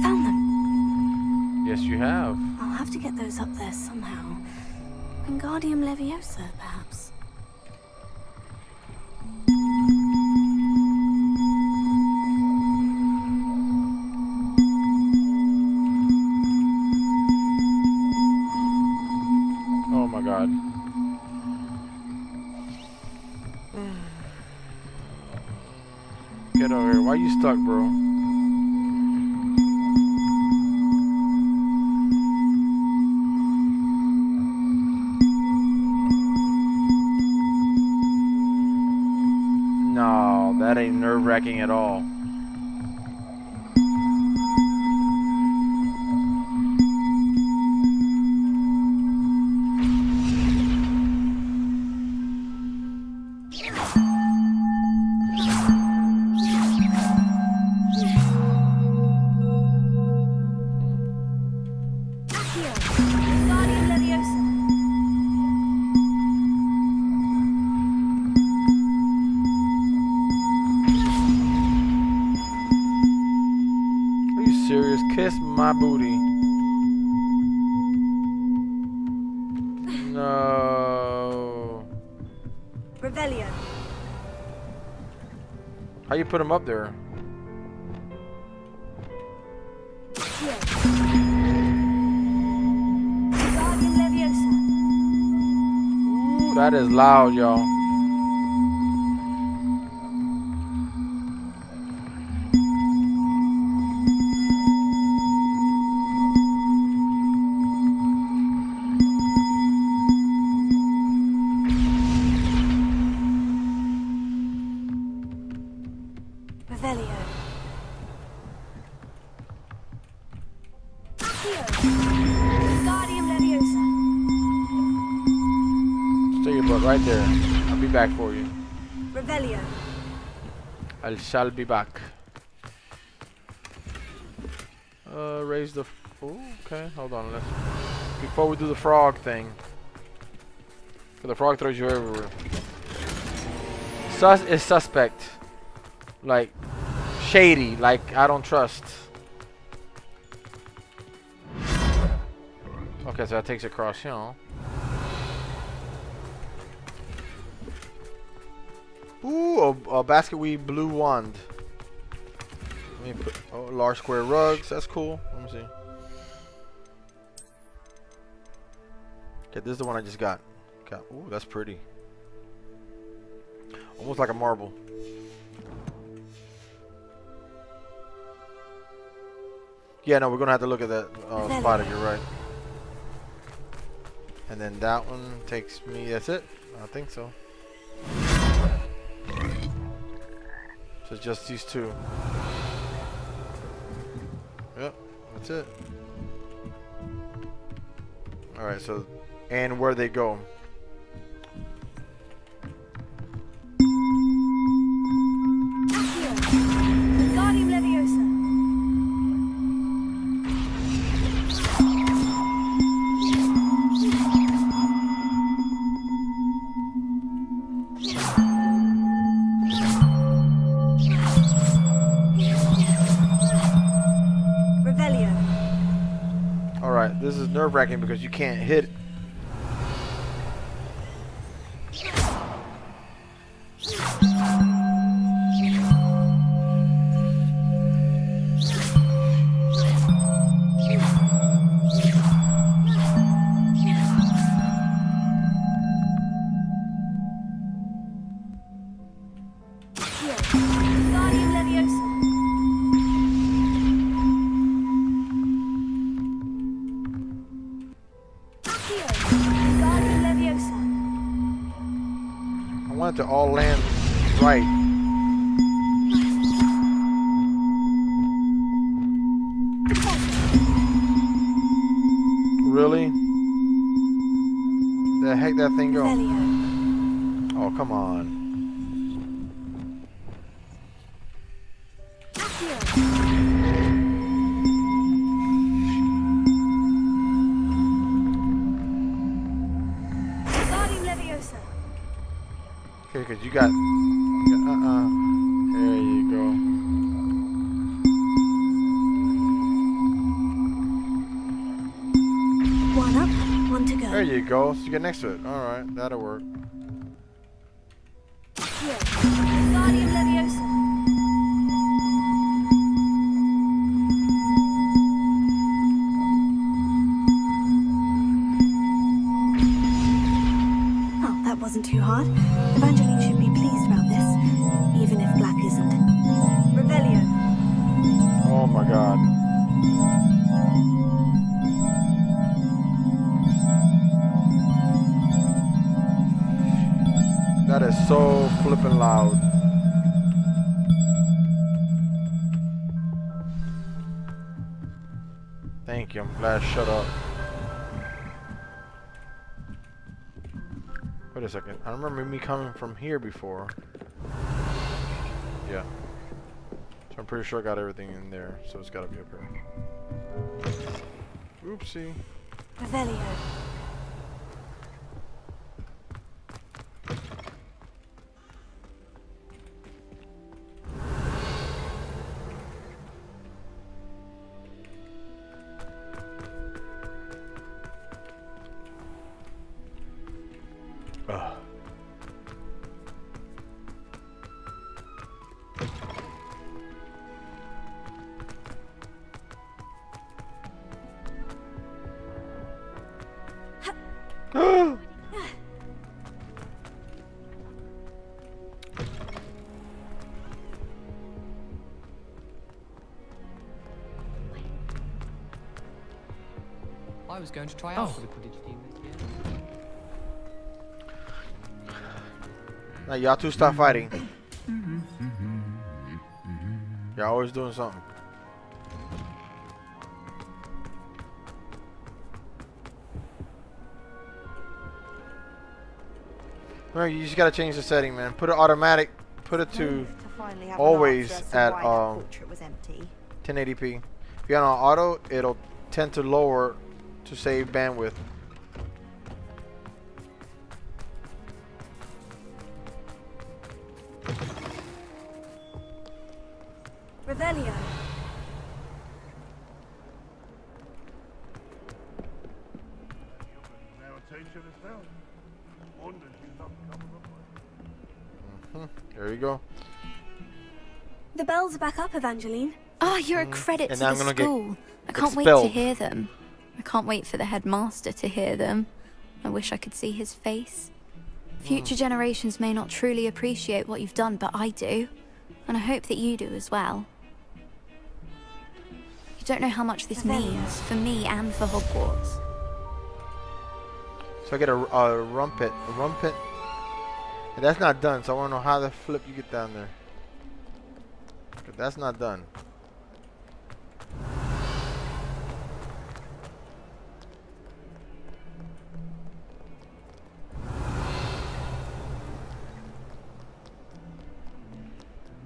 Found them.
Yes, you have.
I'll have to get those up there somehow. Wingardium Leviosa, perhaps.
Oh my god. Get over here. Why you stuck, bro? No, that ain't nerve-wracking at all.
Wingardium Leviosa.
Are you serious? Kiss my booty. No.
Revelio.
How you put him up there?
Wingardium Leviosa.
Ooh, that is loud, y'all.
Revelio. Wingardium Leviosa.
what? Right there. I'll be back for you.
Revelio.
I shall be back. Raise the... Ooh, okay, hold on. Let's... Before we do the frog thing. The frog throws you everywhere. Sus is suspect. Like, shady. Like, I don't trust. Okay, so that takes it across, you know. Ooh, a basket weave blue wand. Let me put large square rugs. That's cool. Let me see. Okay, this is the one I just got. Ooh, that's pretty. Almost like a marble. Yeah, no, we're gonna have to look at that spider. You're right. And then that one takes me. That's it. I think so. So it's just these two. Yep, that's it. All right. So, and where they go? This is nerve-wracking because you can't hit. I want it to all land right. Really? The heck that thing go? Oh, come on. Okay, because you got... There you go.
One up, one to go.
There you go. So you get next to it. Alright, that'll work.
Guardian Leviosa. Oh, that wasn't too hard. Evangeline should be pleased about this, even if Black isn't. Revelio.
Oh my god. That is so flippin' loud. Thank you, I'm glad. Shut up. Wait a second. I remember me coming from here before. Yeah. So I'm pretty sure I got everything in there, so it's gotta be up here. Oopsie.
Revelio.
I was going to try out for the Quidditch team this year.
Now y'all two stop fighting. Y'all always doing something. Remember, you just gotta change the setting, man. Put it automatic. Put it to
finally have an
always
answer as to
at
why that portrait was empty.
1080p. If you're on auto, it'll tend to lower to save bandwidth.
Revelio.
There you go.
The bells are back up, Evangeline.
Oh, you're a credit
And
to
now
the
I'm gonna get
school. I can't wait to
expelled.
hear them. I can't wait for the headmaster to hear them. I wish I could see his face. Future generations may not truly appreciate what you've done, but I do. And I hope that you do as well. You don't know how much this means for me and for Hogwarts.
So I get a rumpet. A rumpet. And that's not done, so I want to know how the flip you get down there. But that's not done.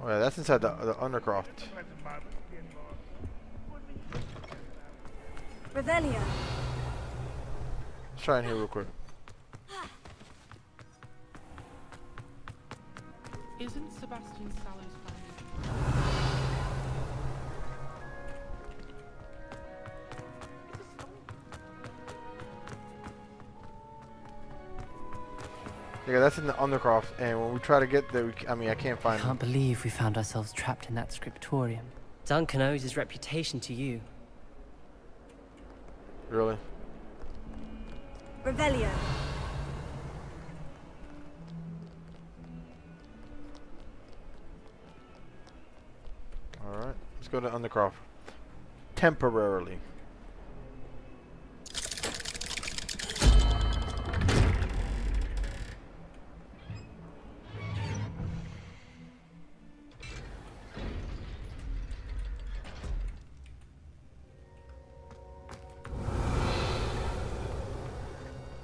Oh yeah, that's inside the Undercroft.
Revelio.
Let's try in here real quick.
Isn't Sebastian Sallow's family?
Yeah, that's in the Undercroft, and when we try to get there, I mean, I can't
I
find it.
can't believe we found ourselves trapped in that scriptorium. Duncan owes his reputation to you.
Really?
Revelio.
Alright, let's go to Undercroft. Temporarily.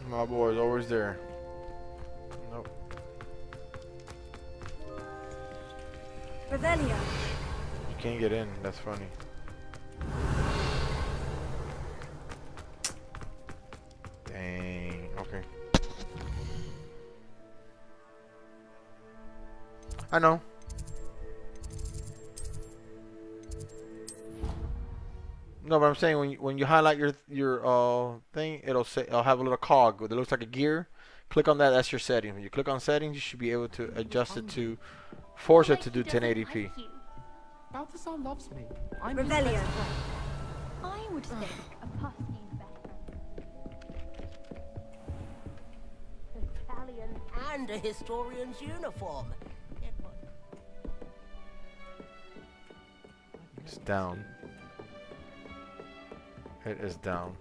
My boy's always there. Nope.
Revelio.
You can't get in, that's funny. Dang, okay. I know. No, but I'm saying when you highlight your thing, it'll have a little cog that looks like a gear. Click on that. That's your setting. When you click on settings, you should be able to adjust it to force it to do 1080p.
Balthazar loves me. I'm
Revelio.
I would think a Portkey's better.
Italian and a historian's uniform.
It's down. It is down.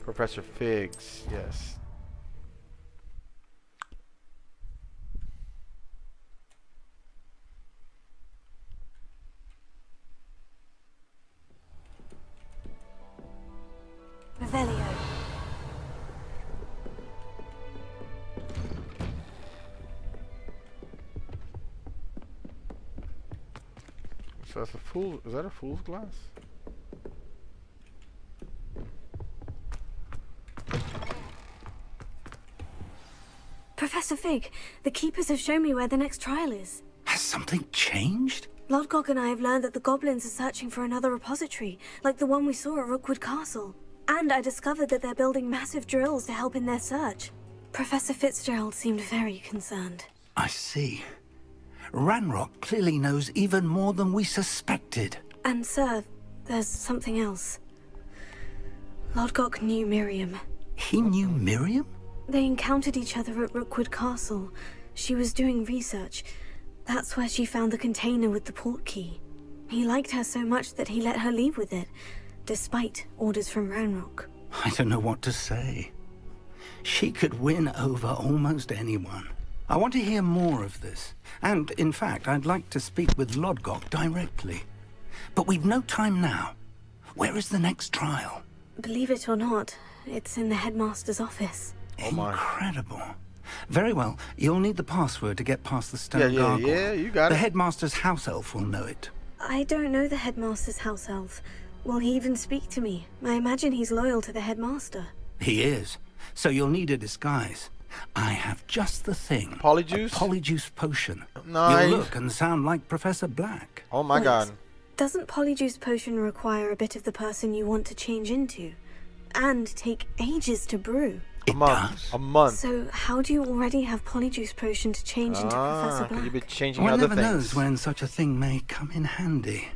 Professor Figs, yes.
Revelio.
So that's a fool. Is that a fool's glass?
Professor Fig, the Keepers have shown me where the next trial is.
Has something changed?
Lodgok and I have learned that the goblins are searching for another repository, like the one we saw at Rookwood Castle. And I discovered that they're building massive drills to help in their search. Professor Fitzgerald seemed very concerned.
I see. Ranrock clearly knows even more than we suspected.
And sir, there's something else. Lodgok knew Miriam.
He knew Miriam?
They encountered each other at Rookwood Castle. She was doing research. That's where she found the container with the portkey. He liked her so much that he let her leave with it, despite orders from Ranrock.
I don't know what to say. She could win over almost anyone. I want to hear more of this. And, in fact, I'd like to speak with Lodgok directly. But we've no time now. Where is the next trial?
Believe it or not, it's in the headmaster's office.
Incredible. Very well. You'll need the password to get past the stone gargoyle.
Yeah, you got it.
The headmaster's house elf will know it.
I don't know the headmaster's house elf. Will he even speak to me? I imagine he's loyal to the headmaster.
He is. So you'll need a disguise. I have just the thing.
Polyjuice?
A polyjuice potion.
Nice.
You'll look and sound like Professor Black.
Oh my god.
Doesn't polyjuice potion require a bit of the person you want to change into? And take ages to brew?
A month.
So how do you already have polyjuice potion to change into Professor Black?
You've been changing
One
other
never
things.
knows when such a thing may come in handy.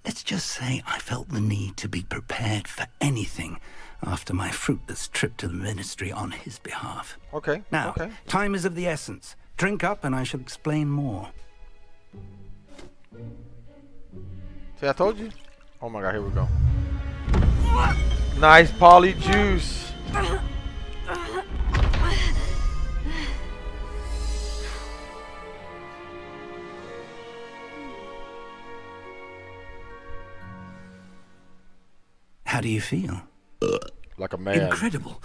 Let's just say I felt the need to be prepared for anything after my fruitless trip to the ministry on his behalf.
Okay.
Now, time is of the essence. Drink up and I shall explain more.
See, I told you. Oh my god, here we go. Nice polyjuice.
How do you feel?
Like a man.
Incredible.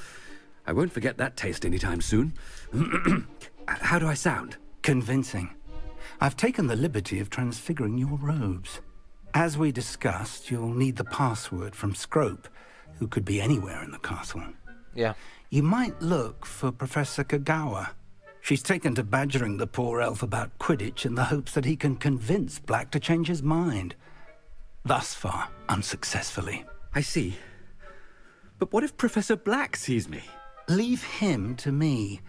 I won't forget that taste anytime soon. How do I sound?
Convincing. I've taken the liberty of transfiguring your robes. As we discussed, you'll need the password from Scrope, who could be anywhere in the castle.
Yeah.
You might look for Professor Kagawa. She's taken to badgering the poor elf about Quidditch in the hopes that he can convince Black to change his mind. Thus far, unsuccessfully.
I see. But what if Professor Black sees me?
Leave him to me.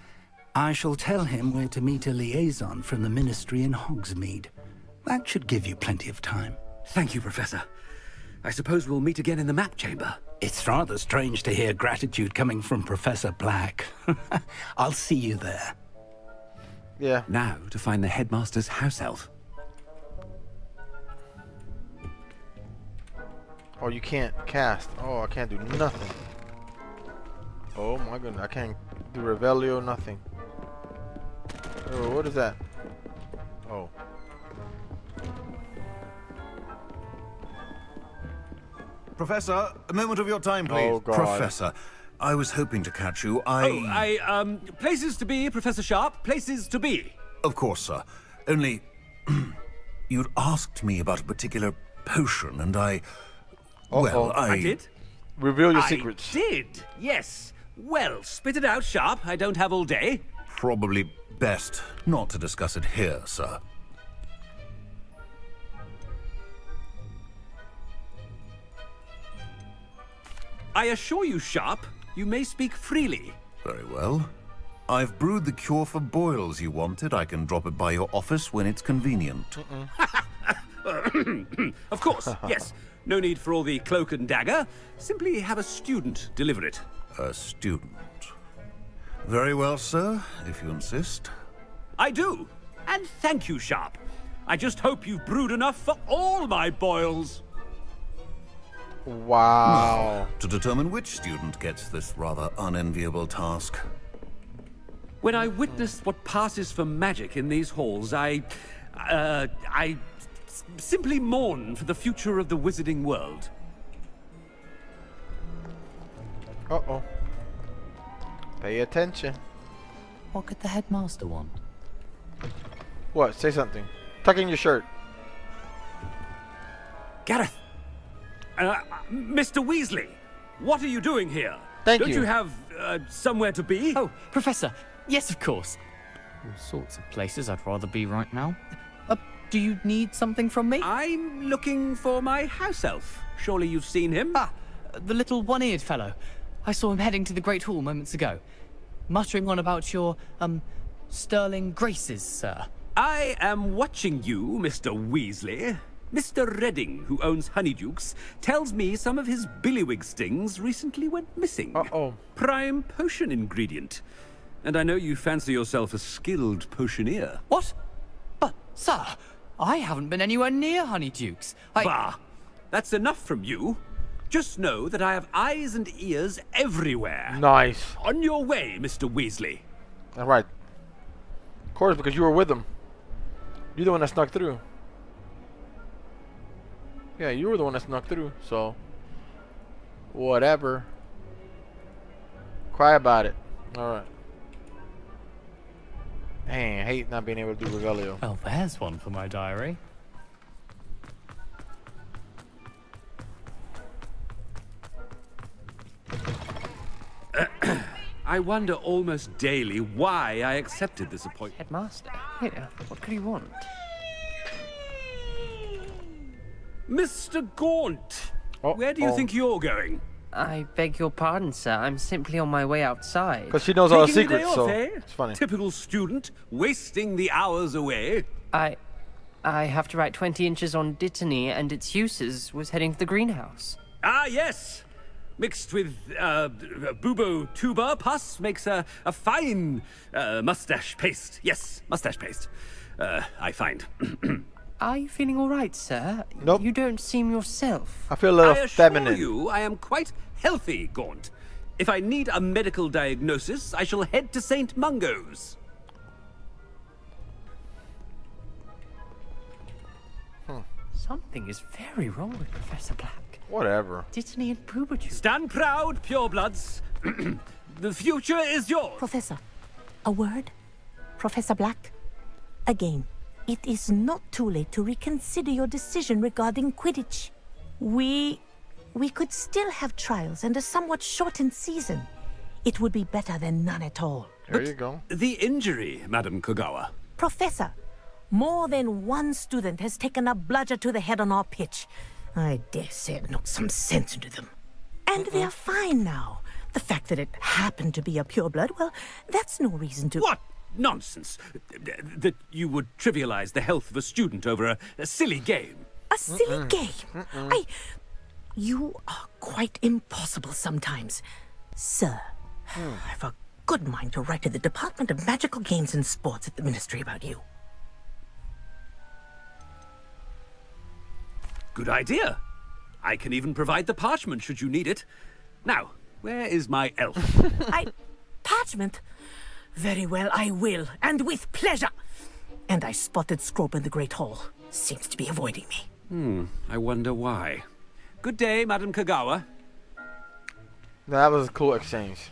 I shall tell him where to meet a liaison from the ministry in Hogsmeade. That should give you plenty of time.
Thank you, Professor. I suppose we'll meet again in the map chamber.
It's rather strange to hear gratitude coming from Professor Black. I'll see you there.
Yeah.
Now to find the headmaster's house elf.
Oh, you can't cast. Oh, I can't do nothing. Oh my goodness, I can't do Revelio, nothing. Oh, what is that? Oh.
Professor, a moment of your time, please.
Oh, God.
Professor, I was hoping to catch you.
Places to be, Professor Sharp. Places to be.
Of course, sir. Only, you'd asked me about a particular potion, and I
did?
Reveal your secrets.
I did, yes. Well, spit it out, Sharp. I don't have all day.
Probably best not to discuss it here, sir.
I assure you, Sharp, you may speak freely.
Very well. I've brewed the cure for boils you wanted. I can drop it by your office when it's convenient.
Of course, yes. No need for all the cloak and dagger. Simply have a student deliver it.
A student. Very well, sir, if you insist.
I do. And thank you, Sharp. I just hope you've brewed enough for all my boils.
Wow.
To determine which student gets this rather unenviable task.
When I witness what passes for magic in these halls, I simply mourn for the future of the wizarding world.
Uh-oh. Pay attention.
What could the headmaster want?
What? Say something. Tuck in your shirt.
Gareth! Mr. Weasley, what are you doing here?
Don't
you have somewhere to be?
Oh, Professor, yes, of course. All sorts of places I'd rather be right now. Do you need something from me?
I'm looking for my house elf. Surely you've seen him?
Ah, the little one-eared fellow. I saw him heading to the Great Hall moments ago, muttering on about your, sterling graces, sir.
I am watching you, Mr. Weasley. Mr. Redding, who owns Honeydukes, tells me some of his billywig stings recently went missing.
Uh-oh.
Prime potion ingredient. And I know you fancy yourself a skilled potioneer.
What? But, sir, I haven't been anywhere near Honeydukes.
Bah! That's enough from you. Just know that I have eyes and ears everywhere.
Nice.
On your way, Mr. Weasley.
All right. course, because you were with them. You're the one that snuck through. Yeah, you were the one that snuck through, so whatever. Cry about it. Alright. Dang, I hate not being able to do Revelio.
Well, there's one for my diary.
I wonder almost daily why I accepted this appointment.
Headmaster, here, what could you want?
Mr. Gaunt, where do you think you're going?
I beg your pardon, sir. I'm simply on my way outside.
Because she knows all the
Taking the day
secrets, so
off, eh?
it's funny.
Typical student, wasting the hours away.
I have to write 20 inches on Dittany and its uses. Was heading to the greenhouse.
Ah, yes. Mixed with bubo tuber pus makes a fine mustache paste. Yes, mustache paste. I find.
Are you feeling all right, sir?
Nope.
You don't seem yourself.
I feel a little
I
feminine.
assure you, I am quite healthy, Gaunt. If I need a medical diagnosis, I shall head to St. Mungo's.
Something is very wrong with Professor Black.
Whatever.
Dittany and Puberty.
Stand proud, purebloods. The future is yours.
Professor, a word? Professor Black? Again, it is not too late to reconsider your decision regarding Quidditch. We could still have trials and a somewhat shortened season. It would be better than none at all.
There you go.
The injury, Madam Kogawa.
Professor, more than one student has taken a bludger to the head on our pitch. I dare say it knocked some sense into them. And they're fine now. The fact that it happened to be a pureblood, well, that's no reason to...
What nonsense! That you would trivialize the health of a student over a silly game.
A silly game? You are quite impossible sometimes. Sir, I've a good mind to write to the Department of Magical Games and Sports at the Ministry about you.
Good idea. I can even provide the parchment should you need it. Now, where is my elf?
Parchment? Very well, I will, and with pleasure. And I spotted Scrope in the Great Hall. Seems to be avoiding me.
I wonder why. Good day, Madam Kogawa.
That was a cool exchange.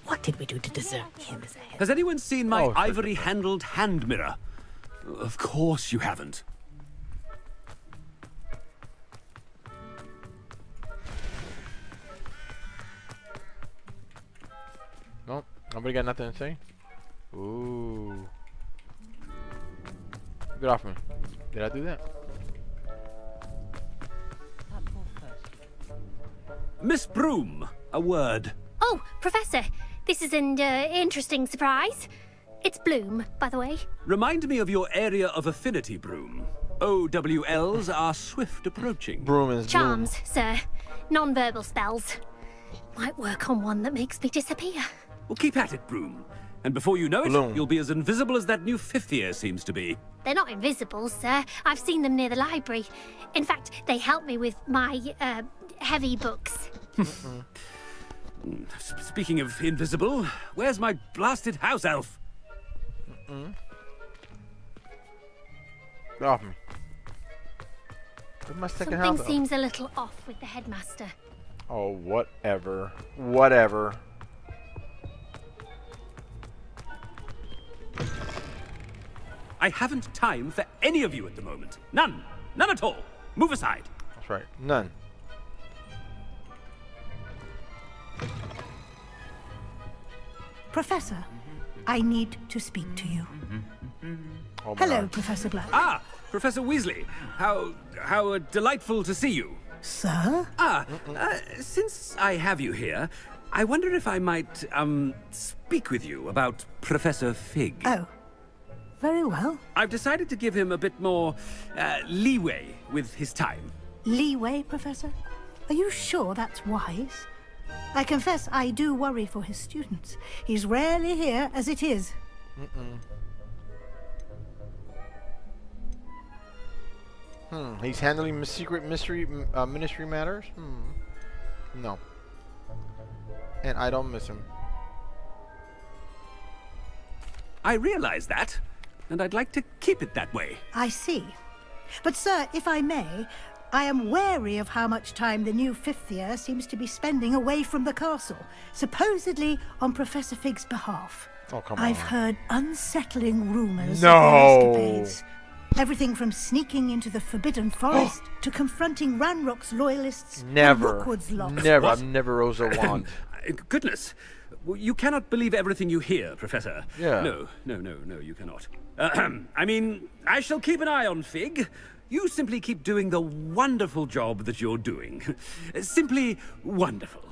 What did we do to deserve him as a head?
Has anyone seen my ivory-handled hand mirror? Of course you haven't.
Nope. Nobody got nothing to say? Ooh. Get off me. Did I do that?
Miss Broom, a word.
Oh, Professor, this is an interesting surprise. It's Bloom, by the way.
Remind me of your area of affinity, Broom. OWLs are swift approaching.
Broom is
Charms, sir. Non-verbal spells. Might work on one that makes me disappear.
Well, keep at it, Broom. And before you know it,
Bloom.
you'll be as invisible as that new fifth year seems to be.
They're not invisible, sir. I've seen them near the library. In fact, they help me with my, heavy books.
Speaking of invisible, where's my blasted house elf?
Get off me. Where's my second
Something
house?
seems a little off with the headmaster.
Oh, whatever. Whatever.
I haven't time for any of you at the moment. None. None at all. Move aside.
That's right. None.
Professor, I need to speak to you.
Oh my
Hello,
God.
Professor Black.
Ah, Professor Weasley. How delightful to see you.
Sir?
Since I have you here, I wonder if I might, speak with you about Professor Fig.
Oh, very well.
I've decided to give him a bit more, leeway with his time.
Leeway, Professor? Are you sure that's wise? I confess I do worry for his students. He's rarely here as it is.
He's handling secret ministry matters? No. And I don't miss him.
I realize that, and I'd like to keep it that way.
I see. But, sir, if I may, I am wary of how much time the new fifth year seems to be spending away from the castle, supposedly on Professor Fig's behalf.
Oh, come
I've
on.
heard unsettling rumors
No.
of their escapades. Everything from sneaking into the Forbidden Forest to confronting Ranrock's loyalists
Never.
and Rookwood's locks.
Never. I've never rose a wand.
Goodness. You cannot believe everything you hear, Professor.
Yeah.
No, you cannot. I mean, I shall keep an eye on Fig. You simply keep doing the wonderful job that you're doing. Simply wonderful.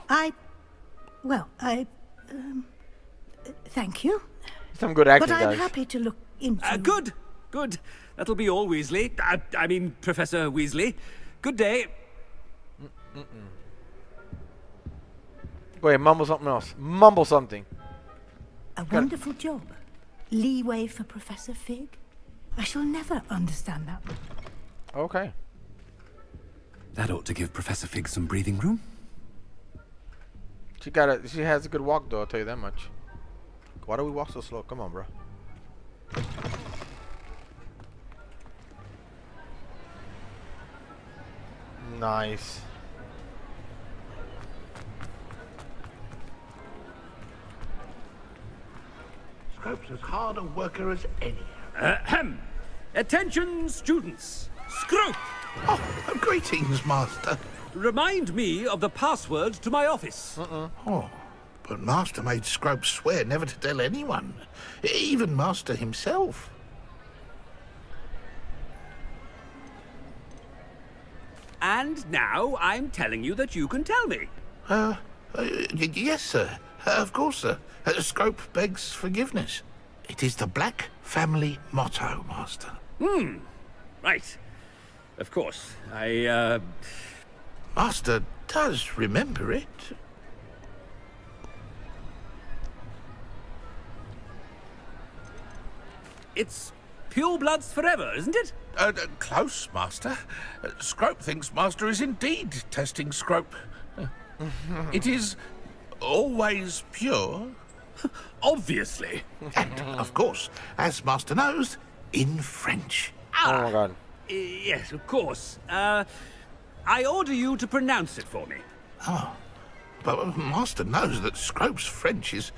Thank you.
Some good acting,
But I'm
guys.
happy to look into...
Good. That'll be all, Weasley. I mean, Professor Weasley. Good day.
Go ahead, mumble something else. Mumble something.
A wonderful job. Leeway for Professor Fig? I shall never understand that.
Okay.
That ought to give Professor Fig some breathing room.
She has a good walk, though, I'll tell you that much. Why do we walk so slow? Come on, bro. Nice.
Scrope's as hard a worker as any.
Ahem. Attention, students. Scrope!
Oh, greetings, Master.
Remind me of the password to my office.
Oh, but Master made Scrope swear never to tell anyone, even Master himself.
And now I'm telling you that you can tell me.
Yes, sir. Of course, sir. Scrope begs forgiveness. It is the Black family motto, Master.
Right. Of course.
Master does remember it.
It's pure bloods forever, isn't it?
Close, Master. Scrope thinks Master is indeed testing Scrope. It is always pure.
Obviously.
And, of course, as Master knows, in French.
Oh my god.
Yes, of course. I order you to pronounce it for me.
Oh, but Master knows that Scrope's French is